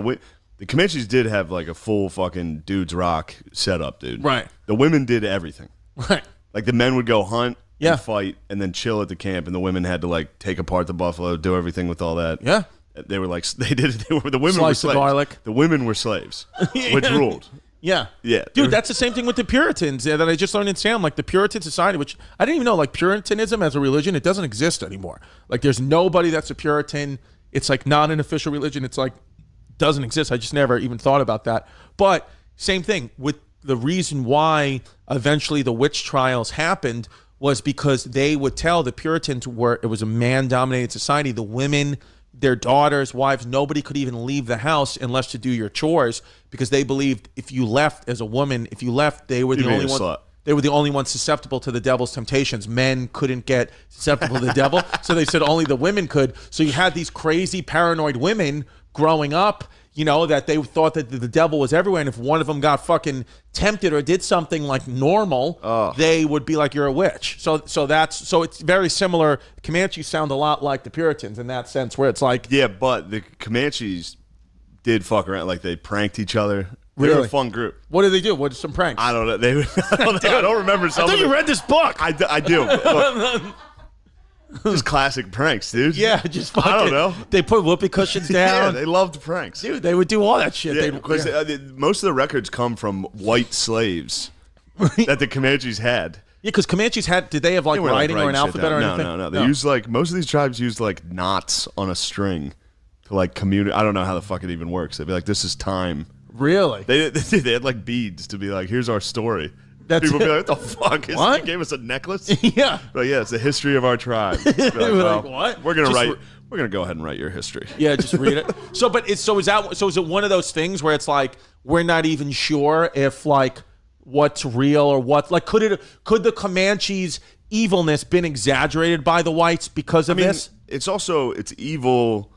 The Comanches did have a full fucking dudes rock setup, dude. Right. The women did everything. Right. The men would go hunt, and fight, and then chill at the camp, and the women had to take apart the buffalo, do everything with all that. Yeah. They were the women Slice were slaves. the garlic. The women were slaves, which ruled. Yeah. Yeah. Dude, that's the same thing with the Puritans that I just learned in Salem. The Puritan society, which I didn't even know, Puritanism as a religion, it doesn't exist anymore. There's nobody that's a Puritan. It's not an official religion. It's doesn't exist. I just never even thought about that. But same thing with the reason why eventually the witch trials happened was because they would tell the Puritans it was a man-dominated society. The women, their daughters, wives, nobody could even leave the house unless to do your chores because they believed if you left as a woman, they were the only one. They were the only ones susceptible to the devil's temptations. Men couldn't get susceptible to the devil, so they said only the women could. So you had these crazy paranoid women growing up, that they thought that the devil was everywhere, and if one of them got fucking tempted or did something normal, they would be like, you're a witch. So it's very similar. Comanches sound a lot like the Puritans in that sense, where it's yeah, but the Comanches did fuck around, they pranked each other. They really? were a fun group. What did they do? What are some pranks? I don't know. I don't remember some. I thought you read this book. I do. Look, just classic pranks, dude. Yeah, just fucking, I don't know. They put whoopee cushions down. Yeah, they loved pranks. Dude, they would do all that shit. Yeah, because most of the records come from white slaves that the Comanches had. Yeah, because Comanches did they have writing or an alphabet or anything? No. They used most of these tribes used knots on a string to communicate. I don't know how the fuck it even works. They'd be like, this is time. Really? They had beads to be here's our story. it. People be like, what the fuck? What? You gave us a necklace? Yeah. But yeah, it's the history of our tribe. What? We're gonna go ahead and write your history. Yeah, just read it. Is it one of those things where it's we're not even sure if what's real or what could the Comanches' evilness been exaggerated by the whites because of this? It's evil.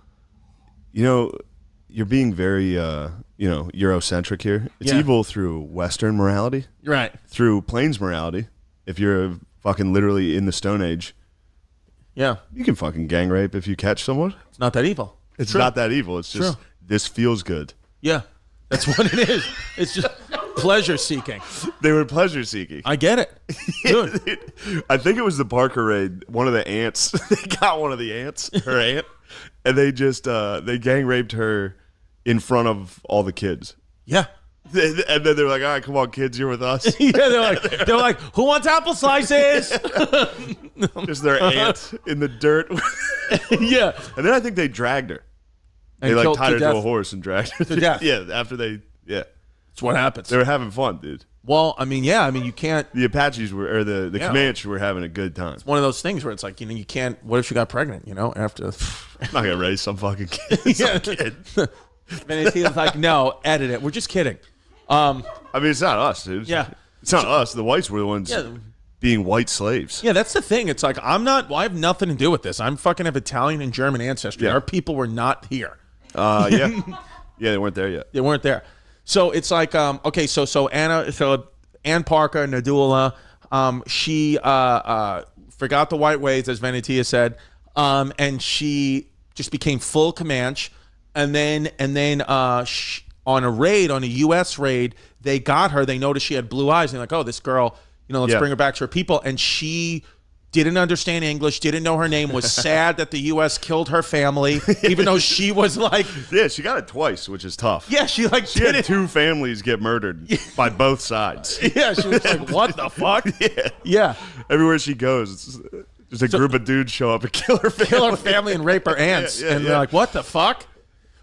You're being very Eurocentric here. It's evil through Western morality. Right. Through Plains morality. If you're fucking literally in the Stone Age. Yeah. You can fucking gang rape if you catch someone. It's not that evil. It's not that evil. It's just this feels good. Yeah. That's what it is. It's just pleasure seeking. They were pleasure seeking. I get it. Dude. I think it was the Parker raid. One of the ants. They got one of the ants, her aunt, and they just they gang raped her in front of all the kids. Yeah. And then they're like, all right, come on, kids, you're with us. Yeah, they're like, who wants apple slices? Just their aunt in the dirt. Yeah. And then I think they dragged her. They tied her to a horse and dragged her to death. Yeah, after That's what happens. They were having fun, dude. Well, you can't. The Apaches were, or the Comanches were having a good time. It's one of those things where it's you can't. What if she got pregnant? After. I'm not gonna raise some fucking kid. Some kid. Benedict's like, no, edit it. We're just kidding. It's not us, dude. Yeah, it's not us. The whites were the ones being white slaves. Yeah, that's the thing. It's I have nothing to do with this. I'm fucking have Italian and German ancestry. Our people were not here. Yeah, they weren't there yet. They weren't there. So it's okay. So Ann Parker, Nadula, she forgot the white ways, as Venetia said, and she just became full Comanche. And then on a raid, on a U.S. raid, they got her. They noticed she had blue eyes. And they're like, oh, this girl, let's bring her back to her people. And she didn't understand English, didn't know her name, was sad that the U.S. killed her family, even though she was Yeah, she got it twice, which is tough. Yeah, she had two families get murdered by both sides. Yeah, she was like, what the fuck? Yeah. Everywhere she goes, just a group of dudes show up and kill her family. Kill her family and rape her aunts. And they're like, what the fuck?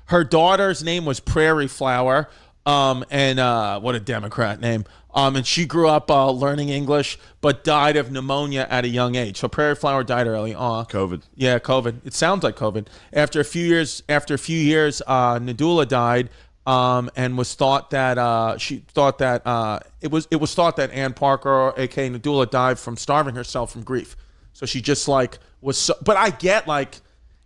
Her daughter's name was Prairie Flower. And what a Democrat name. And she grew up learning English, but died of pneumonia at a young age. So Prairie Flower died early. COVID. Yeah, COVID. It sounds like COVID. After a few years, Nadula died. And was thought that it was thought that Ann Parker, aka Nadula, died from starving herself from grief. So she just like was. So, but I get like,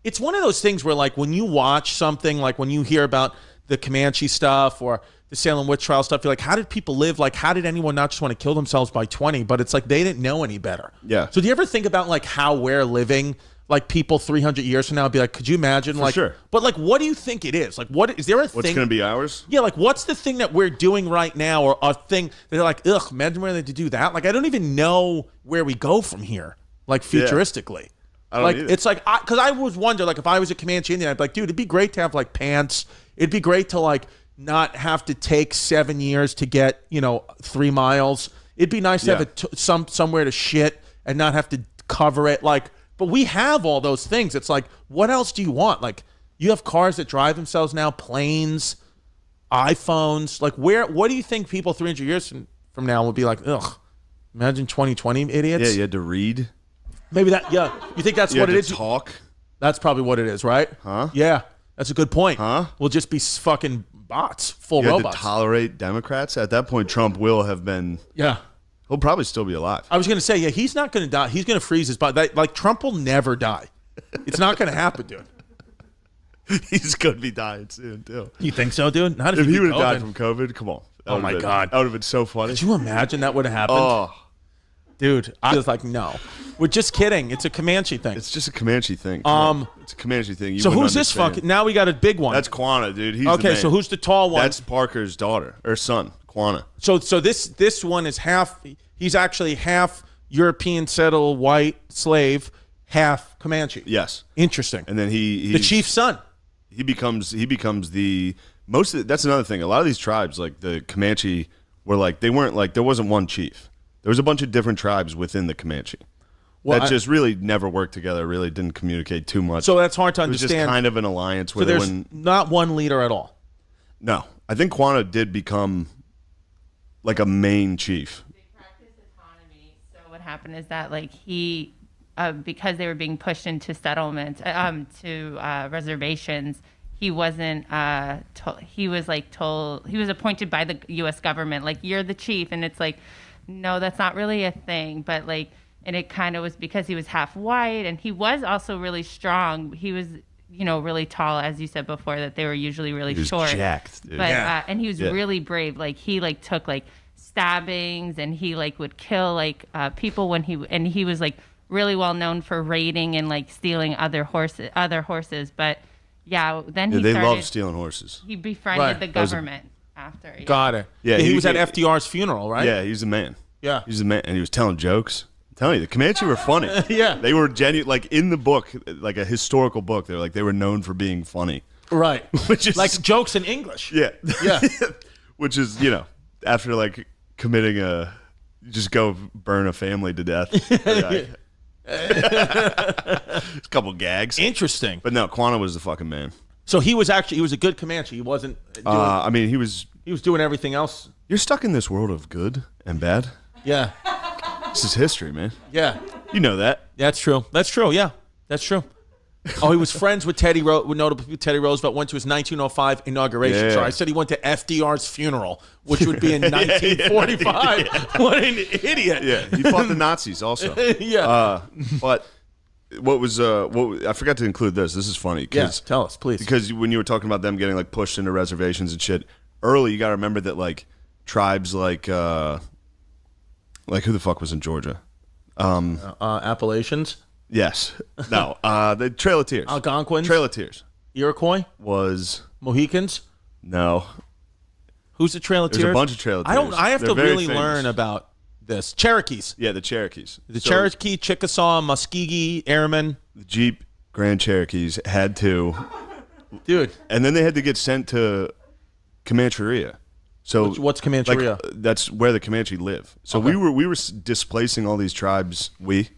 it's one of those things where like when you watch something, like when you hear about the Comanche stuff or the Salem witch trial stuff, you're like, how did people live? Like, how did anyone not just want to kill themselves by 20? But it's like they didn't know any better. Yeah. So do you ever think about like how we're living? Like people 300 years from now be like, could you imagine? For like, sure. But like, what do you think it is? Like, what is there a thing? What's going to be ours? Yeah, like what's the thing that we're doing right now, or a thing that they're like, ugh, imagine where they had to do that. Like, I don't even know where we go from here, like futuristically. I don't like either. it's like because I was wonder like if I was a Comanche Indian, I'd be like, dude, it'd be great to have like pants. It'd be great to like not have to take 7 years to get 3 miles. It'd be nice to have somewhere to shit and not have to cover it. Like, but we have all those things. It's like, what else do you want? Like, you have cars that drive themselves now, planes, iPhones. Like, what do you think people 300 years from now will be like? Ugh, imagine 2020 idiots. Yeah, you had to read. Maybe that. Yeah, you think that's what it is? Talk. That's probably what it is, right? Huh? Yeah, that's a good point. Huh? We'll just be fucking bots, full you robots. Had to tolerate Democrats. At that point, Trump will have been. Yeah. He'll probably still be alive. I was going to say, yeah, he's not going to die. He's going to freeze his body. Like, Trump will never die. It's not going to happen, dude. He's going to be dying soon, too. You think so, dude? Not if he would have died from COVID, come on. Oh, my God. That would have been so funny. Could you imagine that would have happened? Oh. Dude, I was like, no. We're just kidding. It's a Comanche thing. It's just a Comanche thing. It's a Comanche thing. So who's this fucking... Now we got a big one. That's Quanah, dude. He's okay, the man. So who's the tall one? That's Parker's daughter, or son, Quanah. So this one is half... He's actually half European settled white slave, half Comanche. Yes. Interesting. And then he's the chief's son. He becomes the most of that's another thing. A lot of these tribes, like the Comanche, were like they weren't like there wasn't one chief. There was a bunch of different tribes within the Comanche. Well, that just really never worked together, really didn't communicate too much. So that's hard to understand. It was just kind of an alliance where so there's not one leader at all. No. I think Quanah did become like a main chief. What happened is that like he because they were being pushed into settlements to reservations, he wasn't he was appointed by the US government, like, you're the chief, and it's like, no, that's not really a thing. But like, and it kind of was because he was half white, and he was also really strong. He was really tall, as you said before, that they were usually really short, jacked, dude. But and he was really brave. Like, he like took like stabbings, and he like would kill like people when he was like really well known for raiding and like stealing other horses. But then they love stealing horses. He befriended the government after. Got it. Yeah, he was at FDR's funeral, right? Yeah, he's a man. Yeah, he's a man, and he was telling jokes. I'm telling you, the Comanche were funny. Yeah, they were genuine. Like in the book, like a historical book, they were known for being funny. Right, which is like jokes in English. Yeah, yeah. Which is after like committing you just go burn a family to death. A couple gags. Interesting. But no, Quanah was the fucking man. So he was a good Comanche. He wasn't doing, he was doing everything else. You're stuck in this world of good and bad. Yeah. This is history, man. Yeah. You know that. That's true. That's true. Yeah. That's true. Oh, he was friends with Teddy Roosevelt, went to his 1905 inauguration. Yeah. So I said he went to FDR's funeral, which would be in 1945. What an idiot. Yeah, he fought the Nazis also. Yeah. But I forgot to include this. This is funny. Yeah, tell us, please. Because when you were talking about them getting like pushed into reservations and shit, early you got to remember that like tribes like who the fuck was in Georgia? Appalachians? Yes. No. The Trail of Tears. Algonquins? Trail of Tears. Iroquois? Was Mohicans? No. Who's the Trail of Tears? There's a bunch of Trail of Tears. I have They're to really famous. learn about this. Cherokees. Yeah, the Cherokees. Cherokee, Chickasaw, Muskegee, Airmen. The Jeep Grand Cherokees had to... Dude. And then they had to get sent to Comancheria. So what's Comancheria? Like, that's where the Comanche live. So okay. we were displacing all these tribes. We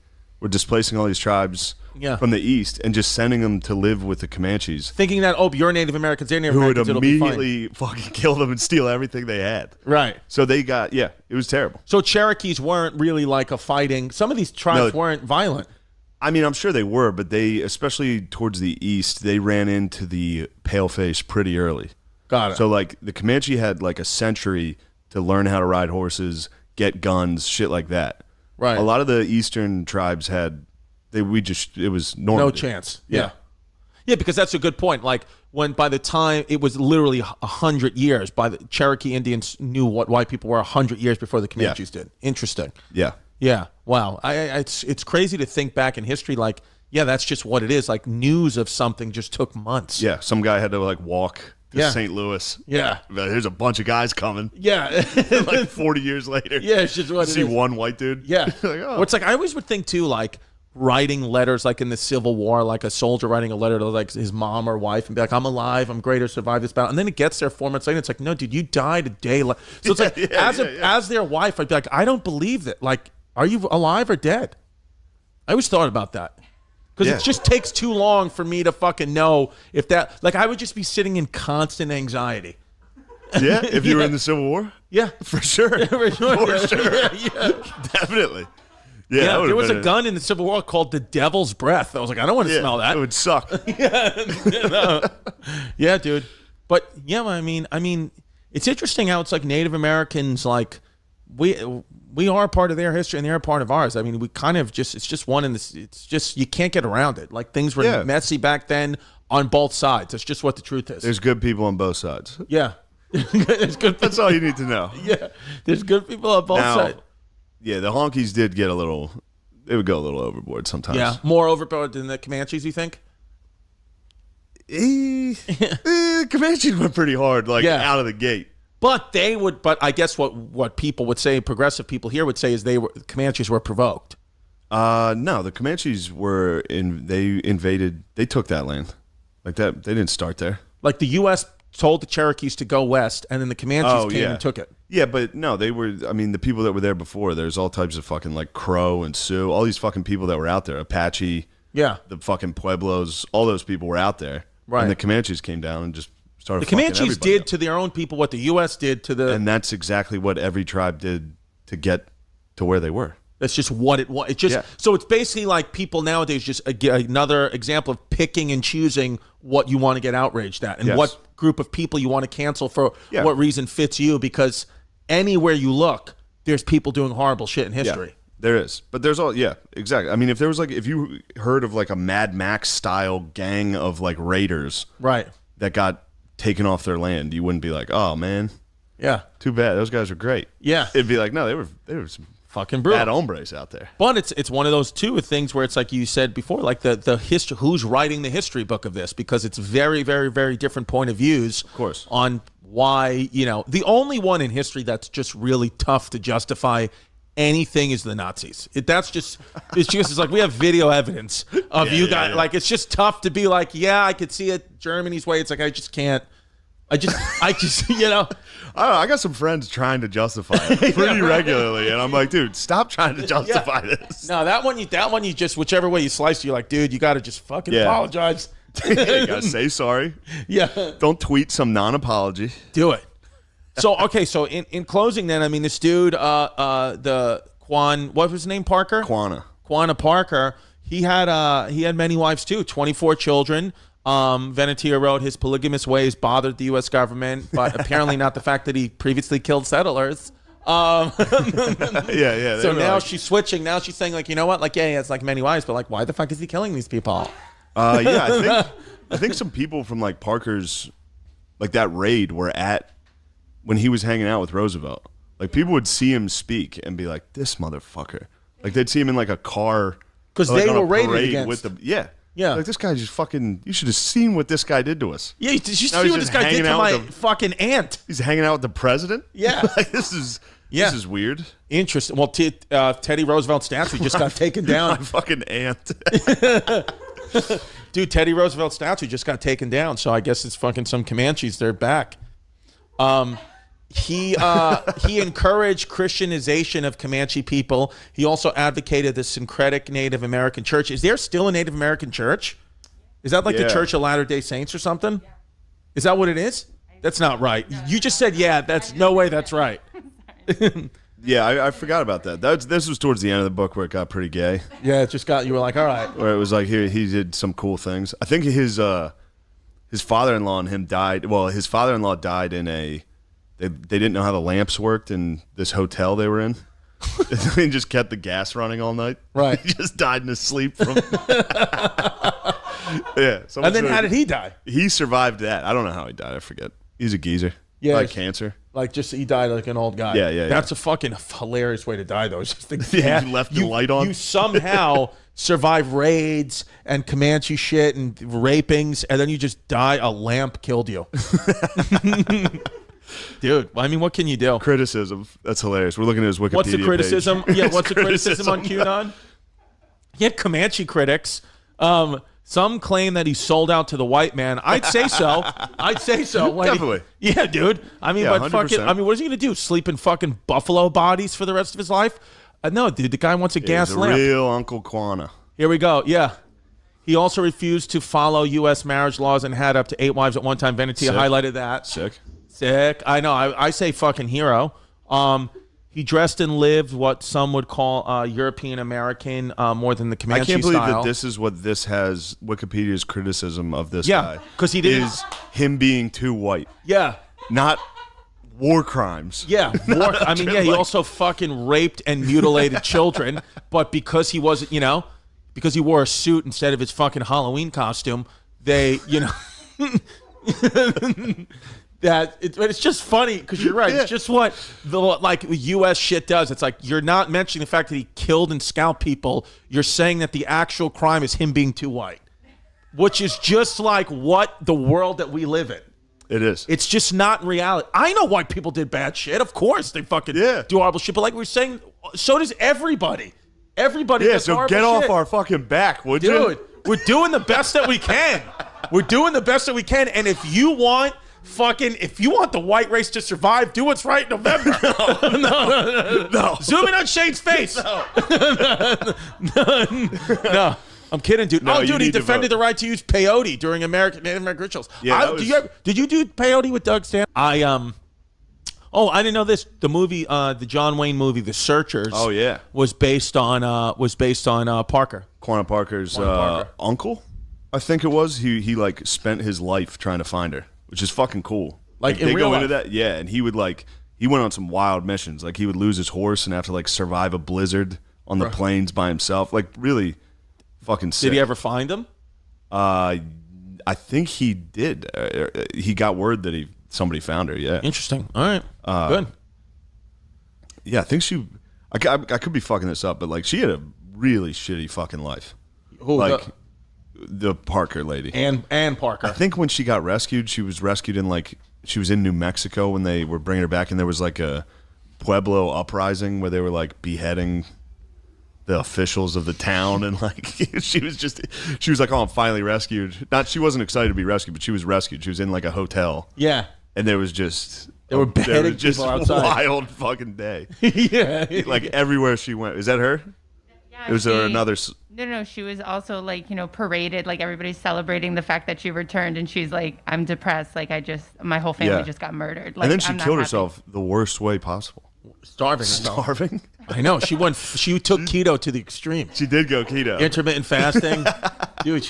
were displacing all these tribes from the east and just sending them to live with the Comanches. Thinking that, you're Native Americans, they're Native Americans, who would immediately fucking kill them and steal everything they had. Right. So they got, it was terrible. So Cherokees weren't really like a fighting, some of these tribes weren't violent. I mean, I'm sure they were, but they, especially towards the east, they ran into the paleface pretty early. Got it. So like the Comanche had like a century to learn how to ride horses, get guns, shit like that. Right. A lot of the eastern tribes had, it was normal. No chance. Yeah. Yeah, because that's a good point. Like by the time it was literally 100 years, by the Cherokee Indians knew what white people were 100 years before the Comanches did. Interesting. Yeah. Yeah. Wow. It's crazy to think back in history. Like, that's just what it is. Like news of something just took months. Yeah. Some guy had to like walk to St. Louis. Yeah. There's a bunch of guys coming. Yeah. Like 40 years later. Yeah. It's just what it is. See one white dude. Yeah. Like, oh. Well, it's like I always would think too, like writing letters, like in the Civil War, like a soldier writing a letter to like his mom or wife and be like, I'm alive, I'm great, I survived this battle. And then it gets there 4 months later. It's like, no, dude, you died a day later. So it's like, as their wife, I'd be like, I don't believe that. Like, are you alive or dead? I always thought about that. Because it just takes too long for me to fucking know if that, like I would just be sitting in constant anxiety. Yeah, if you were in the Civil War? Yeah. For sure. For sure. Yeah. Definitely. Yeah, there was a gun in the Civil War called the Devil's Breath. I was like, I don't want to smell that. It would suck. Yeah, dude. But yeah, I mean, it's interesting how it's like Native Americans, like we are part of their history and they're a part of ours. I mean, we kind of just, it's just one in this, it's just, you can't get around it. Like things were messy back then on both sides. That's just what the truth is. There's good people on both sides. Yeah. There's good That's all you need to know. Yeah. There's good people on both sides. Yeah, the honkies did get they would go a little overboard sometimes. Yeah. More overboard than the Comanches, you think? Comanches went pretty hard, out of the gate. But I guess what people would say, progressive people here would say, is Comanches were provoked. No, the Comanches they invaded, they took that land. Like that, they didn't start there. Like the U.S. told the Cherokees to go west, and then the Comanches came and took it. Yeah, but no, they were, I mean, the people that were there before, there's all types of fucking like Crow and Sioux, all these fucking people that were out there, Apache, the fucking Pueblos, all those people were out there. Right. And the Comanches came down and just started fucking everybody. The Comanches did to their own people what the U.S. did to the... And that's exactly what every tribe did to get to where they were. That's just what it was. So it's basically like people nowadays, just another example of picking and choosing what you want to get outraged at and what group of people you want to cancel for what reason fits you, because anywhere you look, there's people doing horrible shit in history. Yeah, there is. But there's exactly. I mean, if you heard of like a Mad Max style gang of like raiders that got taken off their land, you wouldn't be like, oh man, too bad, those guys are great. It'd be like, no, they were some fucking brutal bad hombres out there. But it's one of those things where it's like you said before, like the history, who's writing the history book of this, because it's very, very, very different point of views, of course, on why, the only one in history that's just really tough to justify anything is the Nazis. It's like we have video evidence of you guys. Like it's just tough to be like, I could see it Germany's way. It's like I just can't. I just I don't know, I got some friends trying to justify it pretty regularly, and I'm like, dude, stop trying to justify this. No, that one you just, whichever way you slice, you're like, dude, you got to just fucking apologize. You gotta say sorry. Yeah. Don't tweet some non-apology. Do it. So so in closing, then, I mean, this dude, the what was his name? Parker. Quanah Parker. He had many wives too. 24 children. Venetia wrote, his polygamous ways bothered the U.S. government, but apparently not the fact that he previously killed settlers. So now she's switching. Now she's saying, like, you know what? Like, he has like many wives, but like, why the fuck is he killing these people? I think some people from like Parker's, like that raid, were at when he was hanging out with Roosevelt. Like people would see him speak and be like, this motherfucker. Like they'd see him in like a car because they were raided against. With the like this guy just fucking. You should have seen what this guy did to us. Yeah, did you see what this guy did to my fucking aunt? He's hanging out with the president. Yeah, like this is weird. Interesting. Well, Teddy Roosevelt's statue just got taken down. My fucking aunt. Dude, Teddy Roosevelt's statue just got taken down. So I guess it's fucking some Comanches. They're back. He encouraged Christianization of Comanche people. He also advocated the syncretic Native American church. Is there still a Native American church? Is that like the Church of Latter-day Saints or something? Yeah. Is that what it is? That's not right. You just said, yeah, that's no way that's right. Yeah, I forgot about that. This was towards the end of the book where it got pretty gay. Yeah, it just got, you were like, all right. Where it was like he did some cool things. I think his father-in-law and him died. Well, his father-in-law died in they didn't know how the lamps worked in this hotel they were in. They just kept the gas running all night. Right. He just died in his sleep from. Yeah. And then how did he die? He survived that. I don't know how he died. I forget. He's a geezer. Yeah. Like cancer. Like just he died like an old guy. Yeah. That's a fucking hilarious way to die, though. It's just you left the light on. You somehow survive raids and Comanche shit and rapings, and then you just die. A lamp killed you. Dude, I mean, what can you do? Criticism. That's hilarious. We're looking at his Wikipedia What's the criticism? Page. Yeah, what's the criticism on QAnon? He had Comanche critics. Some claim that he sold out to the white man. I'd say so. Definitely. Yeah, dude. I mean, but 100%. fucking, I mean, what is he gonna do? Sleep in fucking buffalo bodies for the rest of his life? No, dude. The guy wants a gas He's a lamp. real Uncle Quana. Here we go. Yeah. He also refused to follow U.S. marriage laws and had up to 8 wives at one time. Venetia highlighted that. Sick. I know. I say fucking hero. He dressed and lived what some would call European American more than the Comanche I can't believe style. that this is what this has Wikipedia's criticism of this Yeah, guy. because he didn't. Is him being too white. Yeah. Not war crimes. Yeah. I mean, yeah, he also fucking raped and mutilated children, but because he wasn't, because he wore a suit instead of his fucking Halloween costume, they, but it's just funny because you're right. Yeah. It's just what the U.S. shit does. It's like you're not mentioning the fact that he killed and scalped people. You're saying that the actual crime is him being too white, which is just like what the world that we live in. It is. It's just not in reality. I know white people did bad shit. Of course they fucking do horrible shit. But like we were saying, so does everybody. Everybody does horrible shit. Yeah, so get off our fucking back, would you? Dude, we're doing the best that we can. And if you want the white race to survive, do what's right in November. No. Zoom in on Shane's face. No. I'm kidding, dude. No, dude, he defended the right to use peyote during Native American rituals. Yeah, did you do peyote with Doug Stanton? I didn't know this. The movie, the John Wayne movie, The Searchers. Oh yeah, was based on Parker. Quanah Parker's uncle, I think it was. He like spent his life trying to find her, which is fucking cool. Like in they real go life. into that, yeah. And he would he went on some wild missions. Like he would lose his horse and have to survive a blizzard on the plains by himself. Like really, fucking sick. Did he ever find him? I think he did. He got word that somebody found her. Yeah. Interesting. All right. Good. Yeah, I think she. I could be fucking this up, but she had a really shitty fucking life. Who? The Parker lady. And Parker. I think when she got rescued, she was rescued in she was in New Mexico when they were bringing her back, and there was a Pueblo uprising where they were beheading the officials of the town, and she was like, oh, I'm finally rescued. She wasn't excited to be rescued, but she was rescued. She was in a hotel. Yeah. And there was just they were beheading people outside. Wild fucking day. Yeah. Everywhere she went. Is that her? Yeah. Was there another? No. She was also paraded. Everybody's celebrating the fact that she returned, and she's like, I'm depressed. My whole family just got murdered. And then she killed herself the worst way possible. Starving. I know. She took keto to the extreme. She did go keto. Intermittent fasting. Dude,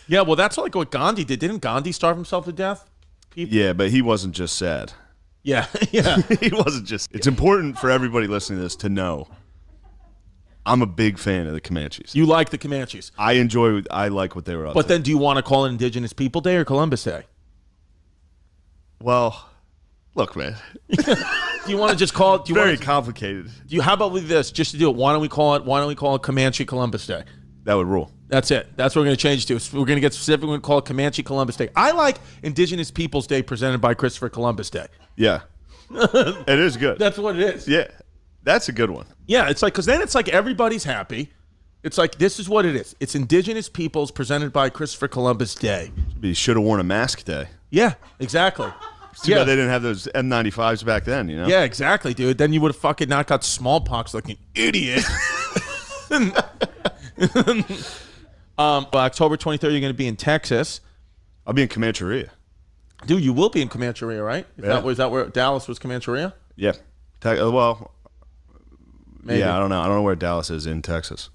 yeah, well, that's what Gandhi did. Didn't Gandhi starve himself to death? Yeah, but he wasn't just sad. Yeah. He wasn't just. It's important for everybody listening to this to know I'm a big fan of the Comanches. You like the Comanches? I like what they were up to. But then do you want to call it Indigenous People Day or Columbus Day? Well, look, man. Do you want to just call it? Very complicated. How about with this? Just to do it. Why don't we call it Comanche Columbus Day? That would rule. That's it. That's what we're going to change it to. We're going to get specific. We're going to call it Comanche Columbus Day. I like Indigenous Peoples Day presented by Christopher Columbus Day. Yeah. It is good. That's what it is. Yeah. That's a good one. Yeah, it's because then it's everybody's happy. It's this is what it is. It's Indigenous Peoples presented by Christopher Columbus Day. You should have worn a mask day. Yeah, exactly. Too bad they didn't have those N95s back then, you know? Yeah, exactly, dude. Then you would have fucking not got smallpox like an idiot. October 23rd, you're going to be in Texas. I'll be in Comancheria. Dude, you will be in Comancheria, right? Is Yeah. that where Dallas was, Comancheria? Yeah. Well, Maybe. yeah, I don't know. I don't know where Dallas is in Texas.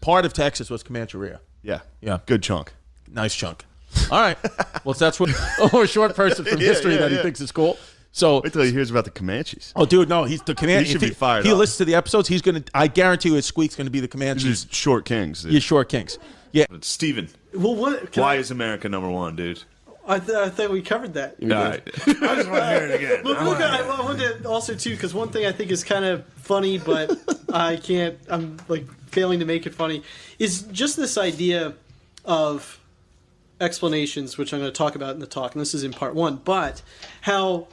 Part of Texas was Comancheria. Yeah. Yeah. Good chunk. Nice chunk. All right. Well, that's what a short person from history that he thinks is cool. So wait till he hears about the Comanches. Oh, dude, no, he's the Comanche. He should be fired He up. listens to the episodes. He's gonna. I guarantee you, his squeak's gonna be the Comanches. These short kings. Dude. Yeah, short kings. Yeah. Steven, Well, why is America #1, dude? I thought we covered that. All right. I just want to hear it again. But look, I wanted to also too, because one thing I think is kind of funny, but I'm like failing to make it funny, is just this idea of explanations, which I'm going to talk about in the talk, and this is in part 1, but how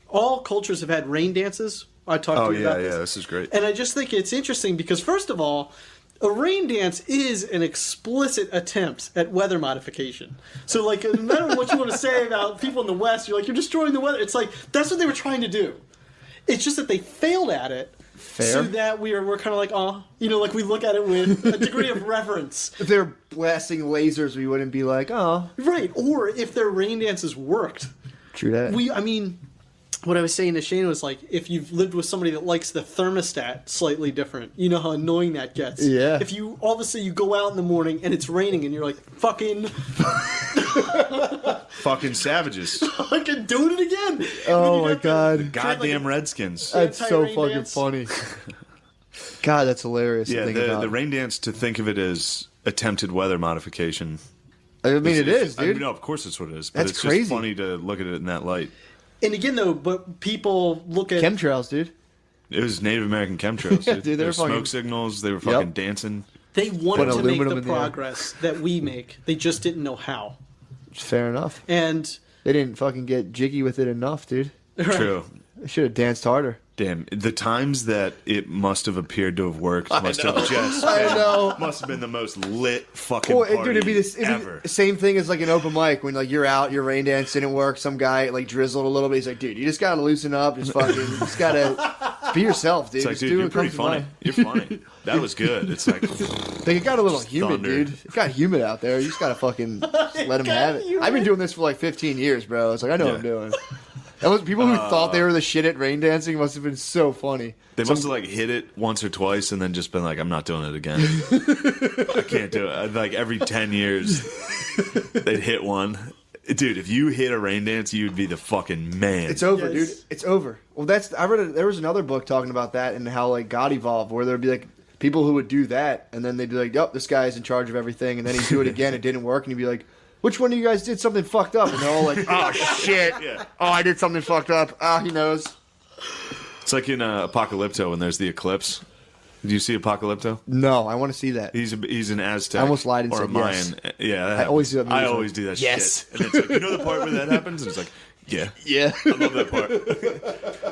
all cultures have had rain dances. I talked to you about this. Yeah, this is great. And I just think it's interesting because, first of all, a rain dance is an explicit attempt at weather modification. So, like, no matter what you want to say about people in the West, you're like, you're destroying the weather. It's like, that's what they were trying to do. It's just that they failed at it. Fair. So that we're kind of like, like we look at it with a degree of reverence. If they were blasting lasers, we wouldn't be like, oh. Right. Or if their rain dances worked. True that. What I was saying to Shane was like, if you've lived with somebody that likes the thermostat slightly different, you know how annoying that gets. Yeah. If you all of a sudden you go out in the morning and it's raining and you're like, fucking savages. fucking doing it again. Oh my god. Goddamn Redskins. That's so anti-rain fucking dance. funny. God, that's hilarious Yeah, to think about. the rain dance, to think of it as attempted weather modification. I mean, it is, dude. No, of course that's what it is. But That's it's crazy. just funny to look at it in that light. And again, though, but people look at Chemtrails, dude. It was Native American chemtrails. Yeah, dude. dude, they There were were smoke fucking- signals. They were fucking dancing. they wanted Put to make aluminum the in the air. progress that we make. They just didn't know how. Fair enough. And They didn't fucking get jiggy with it enough, dude. True. They should have danced harder. Damn, the times that it must have appeared to have worked must have just I know. must have been the most lit fucking Well, party dude, it'd be ever. the same thing as like an open mic when like you're out, your rain dance didn't work. Some guy like drizzled a little bit. He's like, dude, you just gotta loosen up. Just fucking, you just gotta be yourself, dude. It's like, Just dude, do you're what pretty comes to funny. mind. You're funny. That was good. It's like, Like, it got a little humid, thunder. dude. It got humid out there. You just gotta fucking let him have it. I've been doing this for like 15 years, bro. It's like I know what I'm doing. That was people who thought they were the shit at rain dancing must have been so funny. they must have like hit it once or twice and then just been like, I'm not doing it again. I can't do it. Like every 10 years, they'd hit one. Dude, if you hit a rain dance, you'd be the fucking man. It's over, Yes. dude. It's over. Well, there was another book talking about that and how like God evolved, where there'd be like people who would do that, and then they'd be like, "Yep, this guy's in charge of everything," and then he'd do it again, it didn't work, and he'd be like, "Which one of you guys did something fucked up?" And they're all like, "Oh shit! Yeah. Oh, I did something fucked up. Ah, he knows." It's like in Apocalypto when there's the eclipse. Did you see Apocalypto? No, I want to see that. He's an Aztec. I almost lied and or said a Mayan. yes. Yeah, that I always do that I movie. always do that Yes. shit. And it's like, you know the part where that happens? And it's like, yeah. Yeah. I love that part.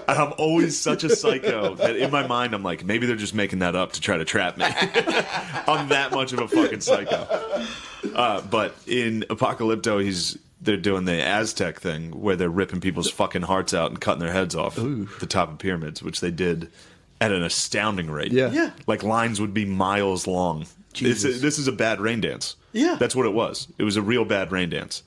And I'm always such a psycho that in my mind I'm like, maybe they're just making that up to try to trap me. I'm that much of a fucking psycho. But in Apocalypto, they're doing the Aztec thing where they're ripping people's fucking hearts out and cutting their heads off the top of pyramids, which they did at an astounding rate. Yeah. Yeah. Like lines would be miles long. This is a bad rain dance. Yeah. That's what it was. It was a real bad rain dance.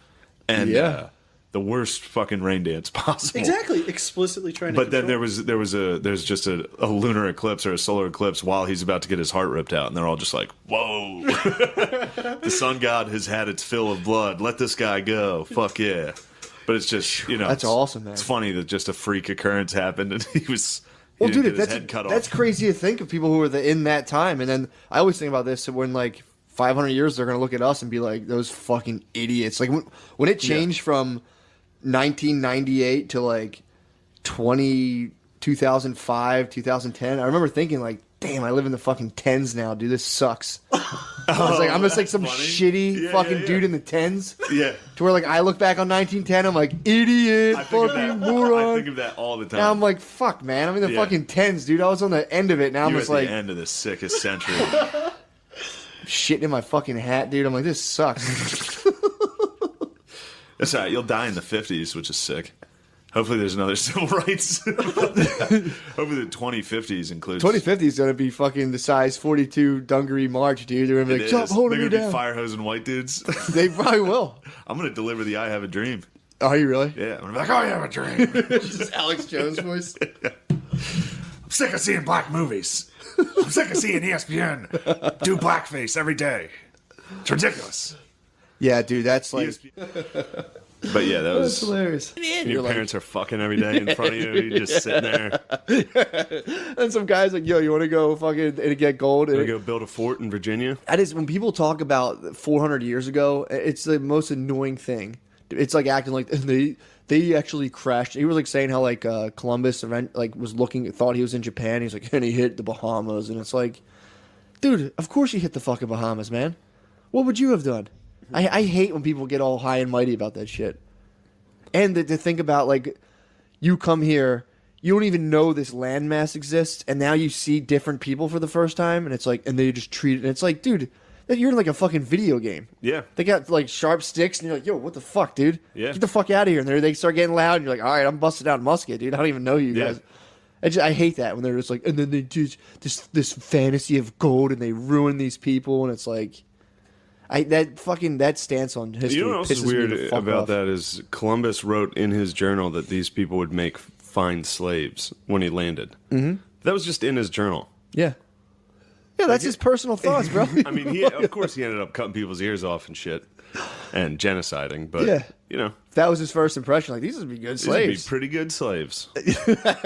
And Yeah. the worst fucking rain dance possible. exactly, explicitly trying to But then control. there's just a lunar eclipse or a solar eclipse while he's about to get his heart ripped out, and they're all just like, "Whoa, the sun god has had its fill of blood. Let this guy go. Fuck yeah!" But it's just That's awesome, man. It's funny that just a freak occurrence happened, and he Well, didn't dude, get his head cut that's off. crazy to think of people who were in that time. And then I always think about this when like 500 years they're gonna look at us and be like, those fucking idiots. Like when it changed from 1998 to like 2005, 2010. I remember thinking like, damn, I live in the fucking tens now, dude. This sucks. I was like, I'm just like some funny. shitty Yeah, fucking yeah, yeah. dude in the tens. Yeah, To where like I look back on 1910, I'm like, idiot, I think of fucking that. moron. I think of that all the time. Now I'm like, fuck, man. I'm in the Yeah. fucking tens, dude. I was on the end of it. Now I'm You're just at like the end of the sickest century. shitting in my fucking hat, dude. I'm like, this sucks. That's all right. You'll die in the 50s, which is sick. Hopefully there's another civil rights. Hopefully the 2050s includes. 2050 is going to be fucking the size 42 dungaree march, dude. They're going to be like, stop holding me down. They're going to be fire hosing white dudes. They probably will. I'm going to deliver the I have a dream. Are you really? Yeah. I'm going to be like, I have a dream. Just Alex Jones voice. I'm sick of seeing black movies. I'm sick of seeing ESPN do blackface every day. It's ridiculous. Yeah, dude, that's like... But yeah, that's hilarious. Your parents are fucking every day in front of you. You're just sitting there. And some guys like, yo, you want to go fucking and get gold? Want to go build a fort in Virginia? That is, when people talk about 400 years ago, it's the most annoying thing. It's like acting like they actually crashed. He was like saying how like Columbus was thought he was in Japan. He's like, and he hit the Bahamas, and it's like, dude, of course you hit the fucking Bahamas, man. What would you have done? I hate when people get all high and mighty about that shit. And to think about, like, you come here, you don't even know this landmass exists, and now you see different people for the first time, and it's like, and they just treat it, and it's like, dude, you're in like a fucking video game. Yeah. They got like sharp sticks, and you're like, yo, what the fuck, dude? Yeah. Get the fuck out of here. And they start getting loud, and you're like, all right, I'm busting out a musket, dude. I don't even know you guys. I hate that when they're just like, and then they do this fantasy of gold, and they ruin these people, and it's like... that stance on history. You know what else is weird about off. that is Columbus wrote in his journal that these people would make fine slaves when he landed. Mm-hmm. That was just in his journal. Yeah. Yeah, that's his personal thoughts, bro. I mean, of course he ended up cutting people's ears off and shit and genociding, but, you know. That was his first impression. Like, these would be good slaves. These would be pretty good slaves.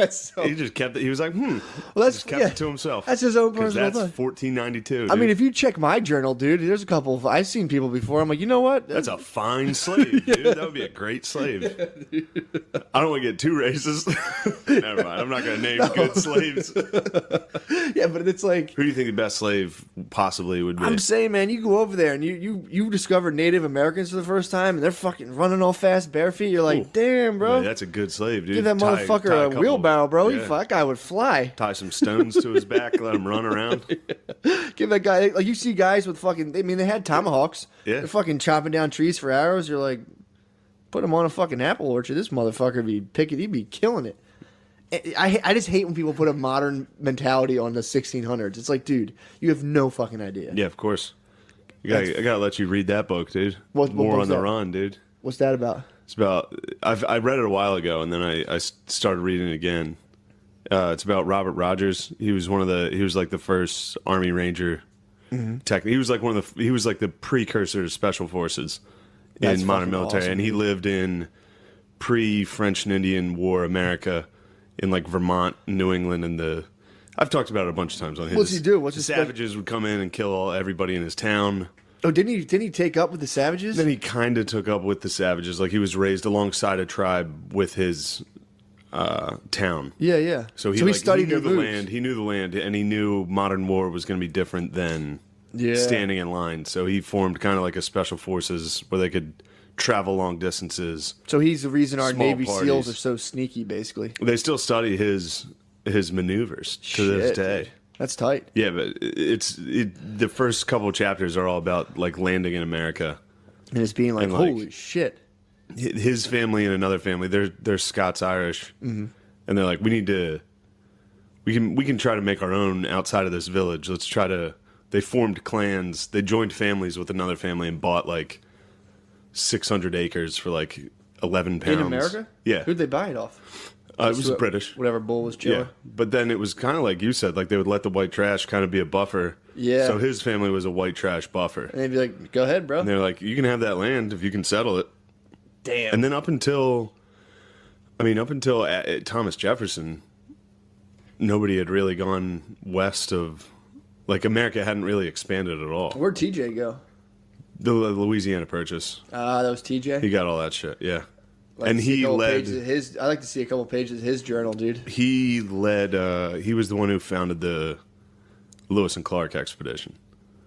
So, he just kept it. He was like, Well, that's, just kept it to himself. That's his own personal thought. That's 1492. Dude. I mean, if you check my journal, dude, there's a couple of... I've seen people before. I'm like, you know what? That's a fine slave, dude. That would be a great slave. I don't want to get too racist. Never mind. I'm not going to name good slaves. Yeah, but it's like... Who do you think the best slave possibly would be? I'm saying, man, you go over there and you discover Native Americans for the first time, and they're fucking running all fast, bare feet. You're like, damn, bro. Yeah, that's a good slave, dude. Give that motherfucker a wheelbarrow, bro. Yeah. That guy would fly. Tie some stones to his back, let him run around. Give that guy, like, you see guys with fucking, I mean, they had tomahawks. Yeah. They're fucking chopping down trees for arrows. You're like, put him on a fucking apple orchard. This motherfucker would be picking, he'd be killing it. I just hate when people put a modern mentality on the 1600s. It's like, dude, you have no fucking idea. Yeah, of course. I gotta let you read that book, dude. What War on the that? Run, dude. What's that about? It's about. I read it a while ago, and then I started reading it again. It's about Robert Rogers. He was He was like the first Army Ranger. Mm-hmm. He was like He was like the precursor to Special Forces in modern military, awesome. And he lived in pre-French and Indian War America in like Vermont, New England, and I've talked about it a bunch of times on his. What's he do? The savages would come in and kill everybody in his town. Oh, didn't he take up with the savages? Then he kind of took up with the savages. Like, he was raised alongside a tribe with his town. Yeah, yeah. So he studied the land. He knew the land, and he knew modern war was going to be different than standing in line. So he formed kind of like a special forces where they could travel long distances. So he's the reason our Navy SEALs are so sneaky, basically. They still study his maneuvers to this day. Dude. That's tight. Yeah, but the first couple of chapters are all about like landing in America, and it's being like, holy shit. His family and another family, they're Scots Irish, and they're like, we can try to make our own outside of this village. Let's try to. They formed clans. They joined families with another family and bought like 600 acres for like 11 pounds. In America? Yeah. Who'd they buy it off? It was British. Whatever bull was chilling. Yeah. But then it was kind of like you said, like they would let the white trash kind of be a buffer. Yeah. So his family was a white trash buffer. And they'd be like, go ahead, bro. And they're like, you can have that land if you can settle it. Damn. And then up until Thomas Jefferson, nobody had really gone west of, like, America hadn't really expanded at all. Where'd TJ go? The Louisiana Purchase. That was TJ? He got all that shit, yeah. And he led I like to see a couple pages of his journal, dude. He led. He was the one who founded the Lewis and Clark expedition.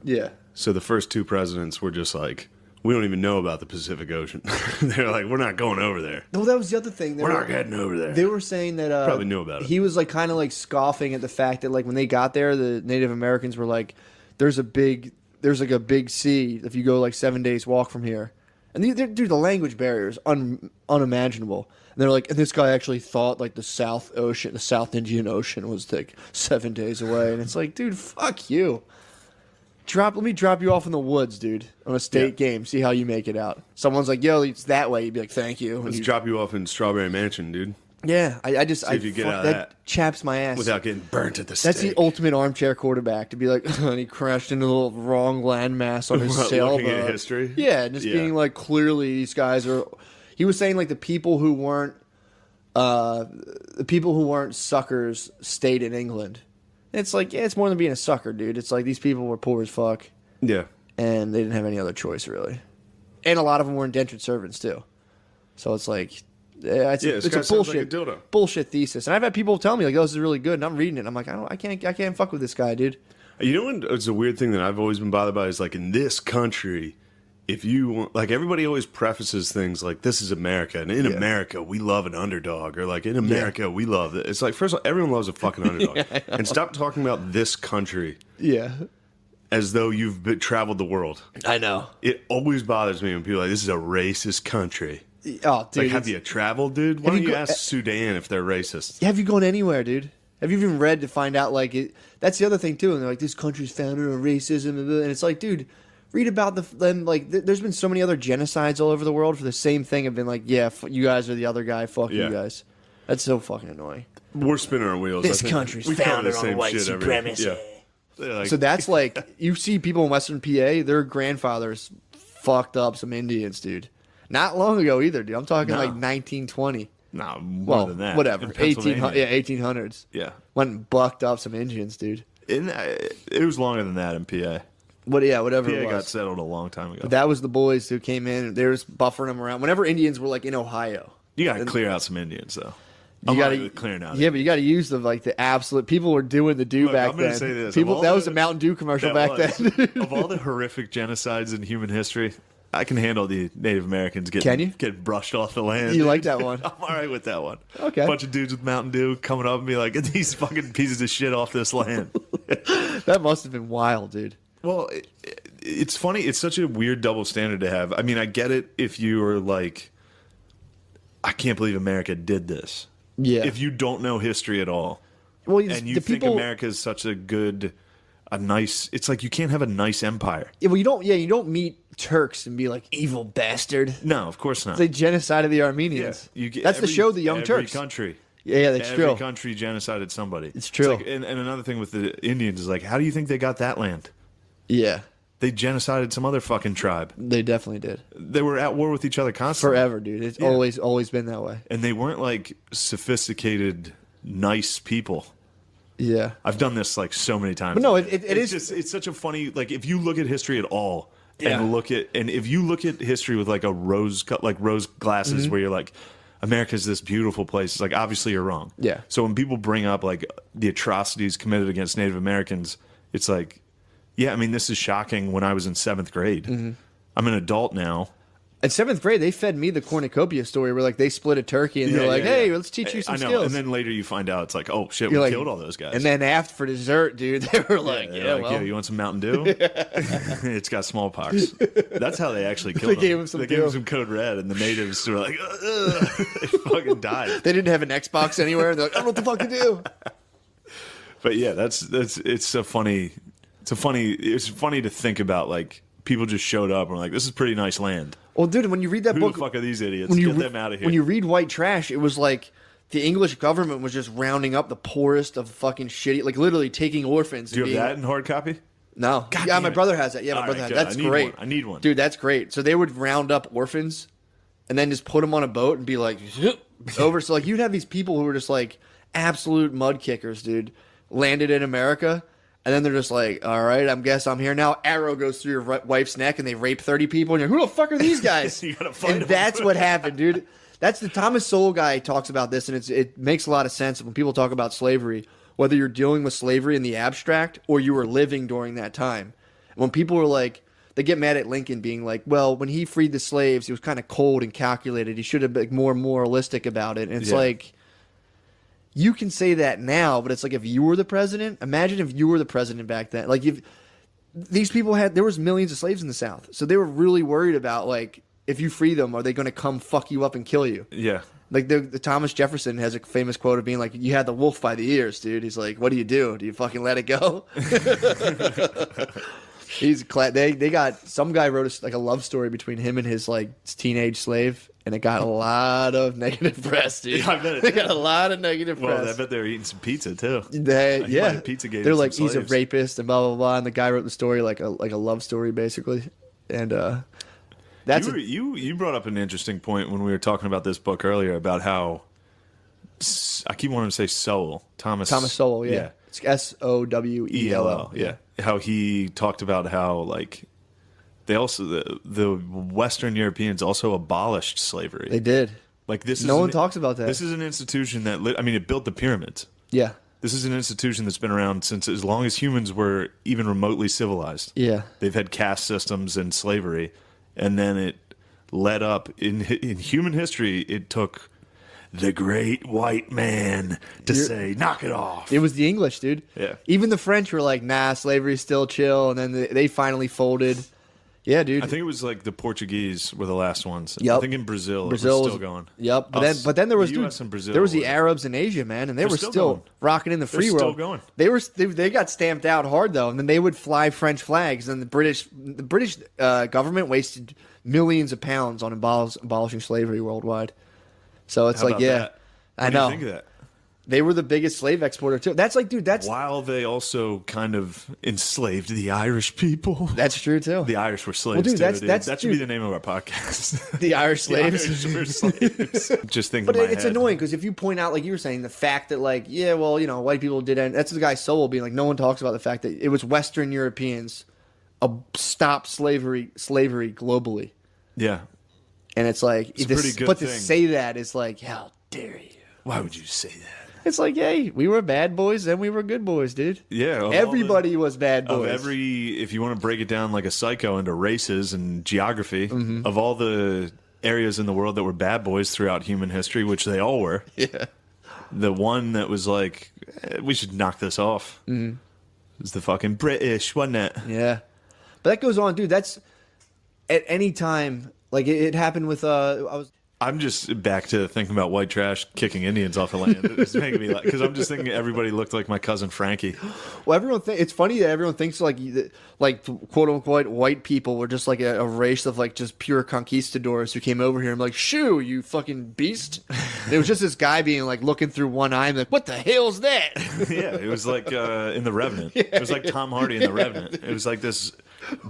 Yeah. So the first two presidents were just like, we don't even know about the Pacific Ocean. They're like, we're not going over there. No, that was the other thing. We're not heading over there. They were saying that probably knew about it. He was like kind of like scoffing at the fact that like when they got there, the Native Americans were like, there's like a big sea if you go like 7 days walk from here. And dude, the language barrier is unimaginable. And they're like, and this guy actually thought like the South Indian Ocean was like 7 days away. And it's like, dude, fuck you. Let me drop you off in the woods, dude, on a state game. See how you make it out. Someone's like, yo, it's that way. You'd be like, thank you. Let's drop you off in Strawberry Mansion, dude. Yeah, I just see if you get out of that chaps my ass without getting burnt at the stake. That's the ultimate armchair quarterback to be like, and he crashed into the wrong landmass on his sailboat. Looking at history, just being like, clearly these guys are. He was saying like the people who weren't suckers stayed in England. It's like, yeah, it's more than being a sucker, dude. It's like these people were poor as fuck. Yeah, and they didn't have any other choice really, and a lot of them were indentured servants too. So it's like. It's a bullshit thesis, and I've had people tell me like, "Oh, this is really good," and I'm reading it. And I'm like, I can't fuck with this guy, dude. You know what? It's a weird thing that I've always been bothered by is like in this country, if you like, everybody always prefaces things like, "This is America," and in America we love an underdog, or like in America we love it. It's like first of all, everyone loves a fucking underdog, and stop talking about this country. Yeah. As though you've traveled the world. I know. It always bothers me when people are like, this is a racist country. Oh, dude. Like, have you traveled, dude? Why don't you ask Sudan if they're racist? Have you gone anywhere, dude? Have you even read to find out, like, that's the other thing, too. And they're like, this country's founded on racism. And it's like, dude, read about them. Like, there's been so many other genocides all over the world for the same thing. Have been like, yeah, you guys are the other guy. Fuck you guys. That's so fucking annoying. We're spinning our wheels. This country's founded on white supremacy. Like, so that's like, you see people in Western PA, their grandfathers fucked up some Indians, dude. Not long ago either, dude. I'm talking like 1920. No, more than that. Whatever. 1800s. Yeah. Went and bucked up some Indians, dude. It was longer than that in PA. Whatever PA it was. got settled a long time ago. But that was the boys who came in. They were just buffering them around. Whenever Indians were like in Ohio. You got to clear out some Indians, though. You got to clearing out. Yeah, but you got to use the absolute. People were doing the do back I'm gonna then. Say this. That was a Mountain Dew commercial back then. Of all the horrific genocides in human history, I can handle the Native Americans getting brushed off the land. You like that one? I'm all right with that one. Okay. A bunch of dudes with Mountain Dew coming up and be like, "Get these fucking pieces of shit off this land." That must have been wild, dude. Well, it's funny. It's such a weird double standard to have. I mean, I get it if you were like, I can't believe America did this. Yeah. If you don't know history at all, well, and you think America is such a nice, it's like you can't have a nice empire. Yeah, well, you don't meet Turks and be like, evil bastard. No, of course not. They genocided the Armenians. Yeah, that's the show, The Young Turks. Every country. Yeah, that's true. Every country genocided somebody. It's true. Like, and another thing with the Indians is like, how do you think they got that land? Yeah. They genocided some other fucking tribe. They definitely did. They were at war with each other constantly. Forever, dude. It's always been that way. And they weren't like sophisticated, nice people. Yeah. I've done this like so many times. But no, it's just it's such a funny, like, if you look at history at all and if you look at history with like rose glasses where you're like, America's this beautiful place, it's like, obviously you're wrong. Yeah. So when people bring up like the atrocities committed against Native Americans, it's like, yeah, I mean, this is shocking when I was in 7th grade. Mm-hmm. I'm an adult now. In 7th grade, they fed me the cornucopia story where like they split a turkey and they're like, hey, let's teach you some skills. And then later you find out it's like, oh shit, we killed all those guys. And then after for dessert, dude, they were like, yeah, you want some Mountain Dew? It's got smallpox. That's how they actually killed him. Gave him some They gave him some Code Red, and the natives were like, they fucking died. They didn't have an Xbox anywhere. And they're like, I don't know what the fuck to do. But yeah, it's funny to think about, like, people just showed up and were like, this is pretty nice land. Well, dude, when you read that Who book, the fuck are these idiots? Get them out of here. When you read White Trash, it was like the English government was just rounding up the poorest of fucking shitty, like literally taking orphans. Do you have that in hard copy? No. God yeah, my brother has that. Yeah, my brother has that. That's great. I need one. Dude, that's great. So they would round up orphans and then just put them on a boat and be like, over. So like you'd have these people who were just like absolute mud kickers, dude, landed in America. And then they're just like, all right, I guess I'm here now. Arrow goes through your wife's neck and they rape 30 people. And you're, who the fuck are these guys? You gotta find them. That's what happened, dude. That's the Thomas Sowell guy talks about this. And it makes a lot of sense when people talk about slavery, whether you're dealing with slavery in the abstract or you were living during that time. And when people were like, they get mad at Lincoln being like, well, when he freed the slaves, he was kind of cold and calculated. He should have been more moralistic about it. And it's like, you can say that now, but it's like if you were the president, imagine if you were the president back then. Like if these people there was millions of slaves in the South. So they were really worried about like if you free them, are they going to come fuck you up and kill you? Yeah. Like the Thomas Jefferson has a famous quote of being like, "You had the wolf by the ears, dude." He's like, "What do you do? Do you fucking let it go?" They got some guy wrote a love story between him and his teenage slave, and it got a lot of negative press, dude. Yeah, I bet they got a lot of negative press. Well, I bet they were eating some pizza too. Pizzagate. They're like, he's a rapist and blah blah blah, and the guy wrote the story like a love story basically, and that's you brought up an interesting point when we were talking about this book earlier about how I keep wanting to say Sowell, Thomas Sowell, yeah. It's Sowell, yeah. How he talked about how like they also the Western Europeans also abolished slavery. They did. Like this, no one talks about that. This is an institution that it built the pyramids. Yeah. This is an institution that's been around since as long as humans were even remotely civilized. Yeah. They've had caste systems and slavery, and then it led up in human history. It took the great white man to say, knock it off. It was the English, dude. Yeah. Even the French were like, nah, slavery's still chill. And then they finally folded. Yeah, dude. I think it was like the Portuguese were the last ones. Yep. I think in Brazil it was still going. Yep. But then there was the US and Brazil there was the Arabs in Asia, man, and they were still rocking in the free world. Still going. They got stamped out hard though, and then they would fly French flags, and the British government wasted millions of pounds on abolishing slavery worldwide. So it's like, yeah, I know. What do you think of that? They were the biggest slave exporter too. That's like, dude, that's while they also kind of enslaved the Irish people. That's true too. The Irish were slaves. Well, dude, that should be the name of our podcast. The Irish slaves. The Irish were slaves. Just think. But it's annoying because if you point out, like you were saying, the fact that white people did, and that's the guy Sowell being like, no one talks about the fact that it was Western Europeans stopped slavery globally. Yeah. And it's like, it's a pretty good but thing. To say that is like, how dare you? Why would you say that? It's like, hey, we were bad boys, then we were good boys, dude. Yeah. Everybody was bad boys. If you want to break it down like a psycho into races and geography, of all the areas in the world that were bad boys throughout human history, which they all were, the one that was like, we should knock this off, was the fucking British, wasn't it? Yeah. But that goes on, dude. That's at any time, like it happened with, I'm just back to thinking about white trash kicking Indians off the land. It's making me laugh because I'm just thinking everybody looked like my cousin Frankie. Well, it's funny that everyone thinks like quote unquote white people were just like a race of like just pure conquistadors who came over here and like, shoo, you fucking beast. And it was just this guy being like looking through one eye and like, what the hell's that? Yeah, it was like in The Revenant. It was like Tom Hardy in The Revenant. It was like this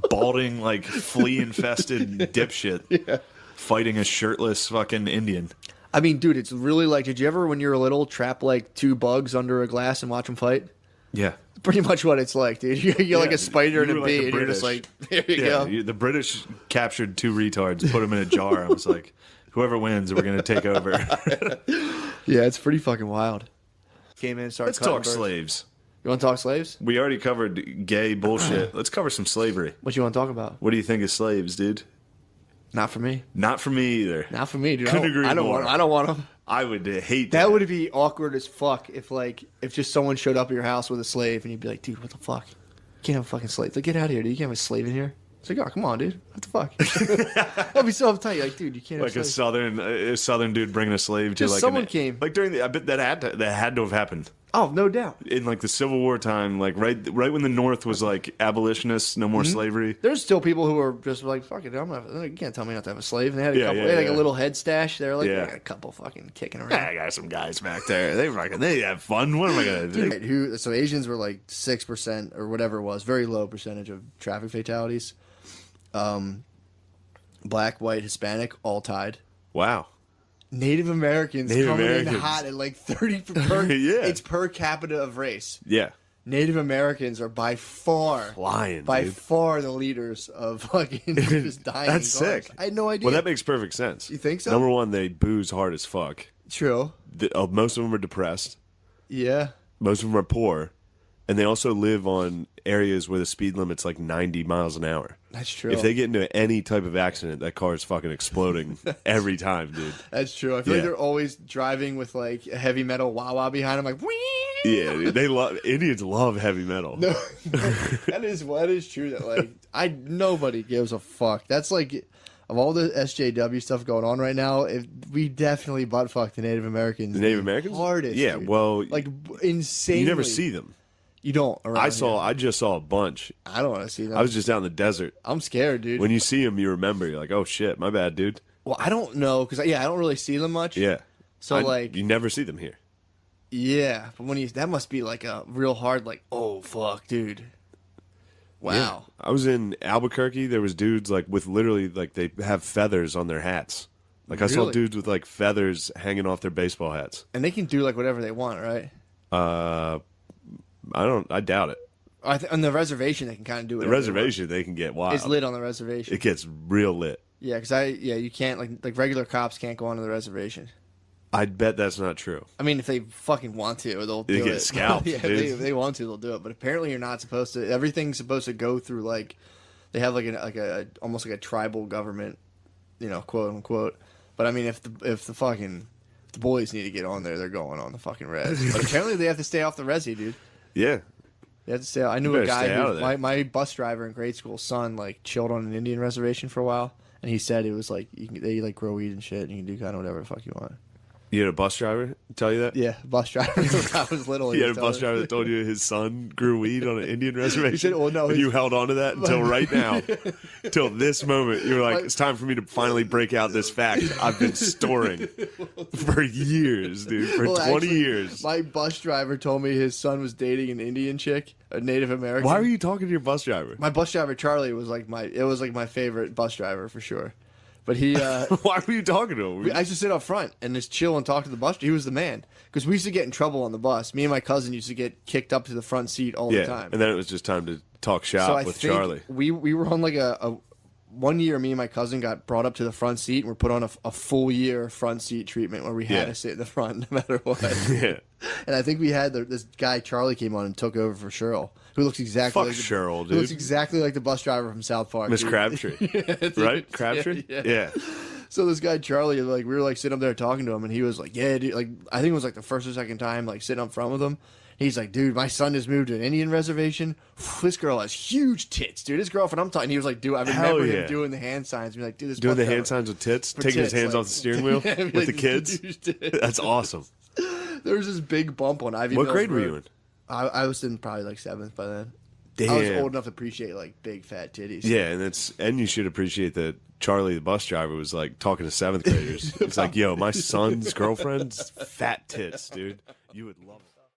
balding, like flea infested dipshit. Yeah. Fighting a shirtless fucking Indian. I mean, dude, it's really like, did you ever, when you were little, trap like two bugs under a glass and watch them fight? Yeah. Pretty much what it's like, dude. You're like a spider and a bee, and you're just like, there you go. The British captured two retards, put them in a jar, and was like, whoever wins, we're going to take over. Yeah, it's pretty fucking wild. Came in and started Let's talk slaves. You want to talk slaves? We already covered gay bullshit. Let's cover some slavery. What you want to talk about? What do you think of slaves, dude? Not for me. Not for me either. Not for me, dude. Couldn't agree more. I don't want them. I would hate that. That would be awkward as fuck if just someone showed up at your house with a slave and you'd be like, dude, what the fuck? You can't have a fucking slave. Like, get out of here, dude. You can't have a slave in here. It's like, oh, come on, dude. What the fuck? I'll be so uptight. Like, dude, you can't have a slave. A southern dude bringing a slave to just like someone came. Like during I bet that had to have happened. Oh, no doubt. In like the Civil War time, like right when the North was like abolitionists, no more slavery. There's still people who are just like, fuck it, you can't tell me not to have a slave. And they had a couple, they had like a little head stash. They're like, I got a couple fucking kicking around. I got some guys back there. They have fun. What am I gonna do? So Asians were like 6% or whatever it was, very low percentage of traffic fatalities. Black, white, Hispanic, all tied. Wow. Native Americans coming in hot at like 30 per it's per capita of race. Yeah. Native Americans are by far the leaders of fucking just dying. That's sick. I had no idea. Well, that makes perfect sense. You think so? Number one, they booze hard as fuck. True. Most of them are depressed. Yeah. Most of them are poor. And they also live on areas where the speed limit's like 90 miles an hour. That's true. If they get into any type of accident, that car is fucking exploding every time, dude. That's true. I feel like they're always driving with like a heavy metal wah-wah behind them, like, whee! Yeah, dude, Indians love heavy metal. No, that is true. That like nobody gives a fuck. That's like of all the SJW stuff going on right now, we definitely butt fuck the Native Americans. The Native Americans? Hardest. Yeah, dude. well, like insane. You never see them. You don't. I just saw a bunch. I don't want to see them. I was just out in the desert. I'm scared, dude. When you see them, you remember. You're like, oh shit, my bad, dude. Well, I don't know because I don't really see them much. Yeah. So like, you never see them here. Yeah, but when that must be like a real hard, like, oh fuck, dude. Wow. Yeah. I was in Albuquerque. There was dudes like with literally like they have feathers on their hats. Like I saw dudes with like feathers hanging off their baseball hats. And they can do like whatever they want, right? I doubt it. On the reservation, they can kind of do it. The reservation, they can get wild. It's lit on the reservation. It gets real lit. Yeah, because you can't like regular cops can't go onto the reservation. I'd bet that's not true. I mean, if they fucking want to, they'll do it. They get scalped. Yeah, if they want to, they'll do it. But apparently, you're not supposed to. Everything's supposed to go through like they have like a almost like a tribal government, quote unquote. But I mean, if the boys need to get on there, they're going on the fucking res. But apparently, they have to stay off the resi, dude. Yeah. They have to stay. I knew a guy who my bus driver in grade school, son, like chilled on an Indian reservation for a while, and he said it was like they like grow weed and shit, and you can do kind of whatever the fuck you want. You had a bus driver tell you that? Yeah, bus driver. I was little. You had a bus driver that told you his son grew weed on an Indian reservation? He said, well, no. And you held on to that until right now. Till this moment. You were like, it's time for me to finally break out this fact I've been storing for years, dude. For 20 years. My bus driver told me his son was dating an Indian chick, a Native American. Why were you talking to your bus driver? My bus driver, Charlie, was like my favorite bus driver for sure. But he... Why were you talking to him? I used to sit up front and just chill and talk to the bus. He was the man. Because we used to get in trouble on the bus. Me and my cousin used to get kicked up to the front seat all the time. And then it was just time to talk shop with Charlie. We were on like a 1 year, me and my cousin got brought up to the front seat and were put on a full year front seat treatment where we had to sit in the front no matter what. Yeah. And I think we had this guy, Charlie, came on and took over for Cheryl, who looks exactly like Cheryl, dude. Who looks exactly like the bus driver from South Park. Miss Crabtree. Right? Crabtree? Yeah. So this guy, Charlie, like we were like sitting up there talking to him, and he was like, yeah, dude, like I think it was like the first or second time like sitting up front with him. He's like, dude, my son just moved to an Indian reservation. This girl has huge tits, dude. His girlfriend, I'm talking. He was like, dude, I remember him doing the hand signs. Be like, dude, this doing the hand signs with tits, taking his hands off the steering wheel with the kids. That's awesome. There was this big bump on Ivy. What grade were you in? I was in probably like 7th by then. Damn. I was old enough to appreciate like big fat titties. Yeah, and you should appreciate that Charlie the bus driver was like talking to 7th graders. It's like, yo, my son's girlfriend's fat tits, dude. You would love it.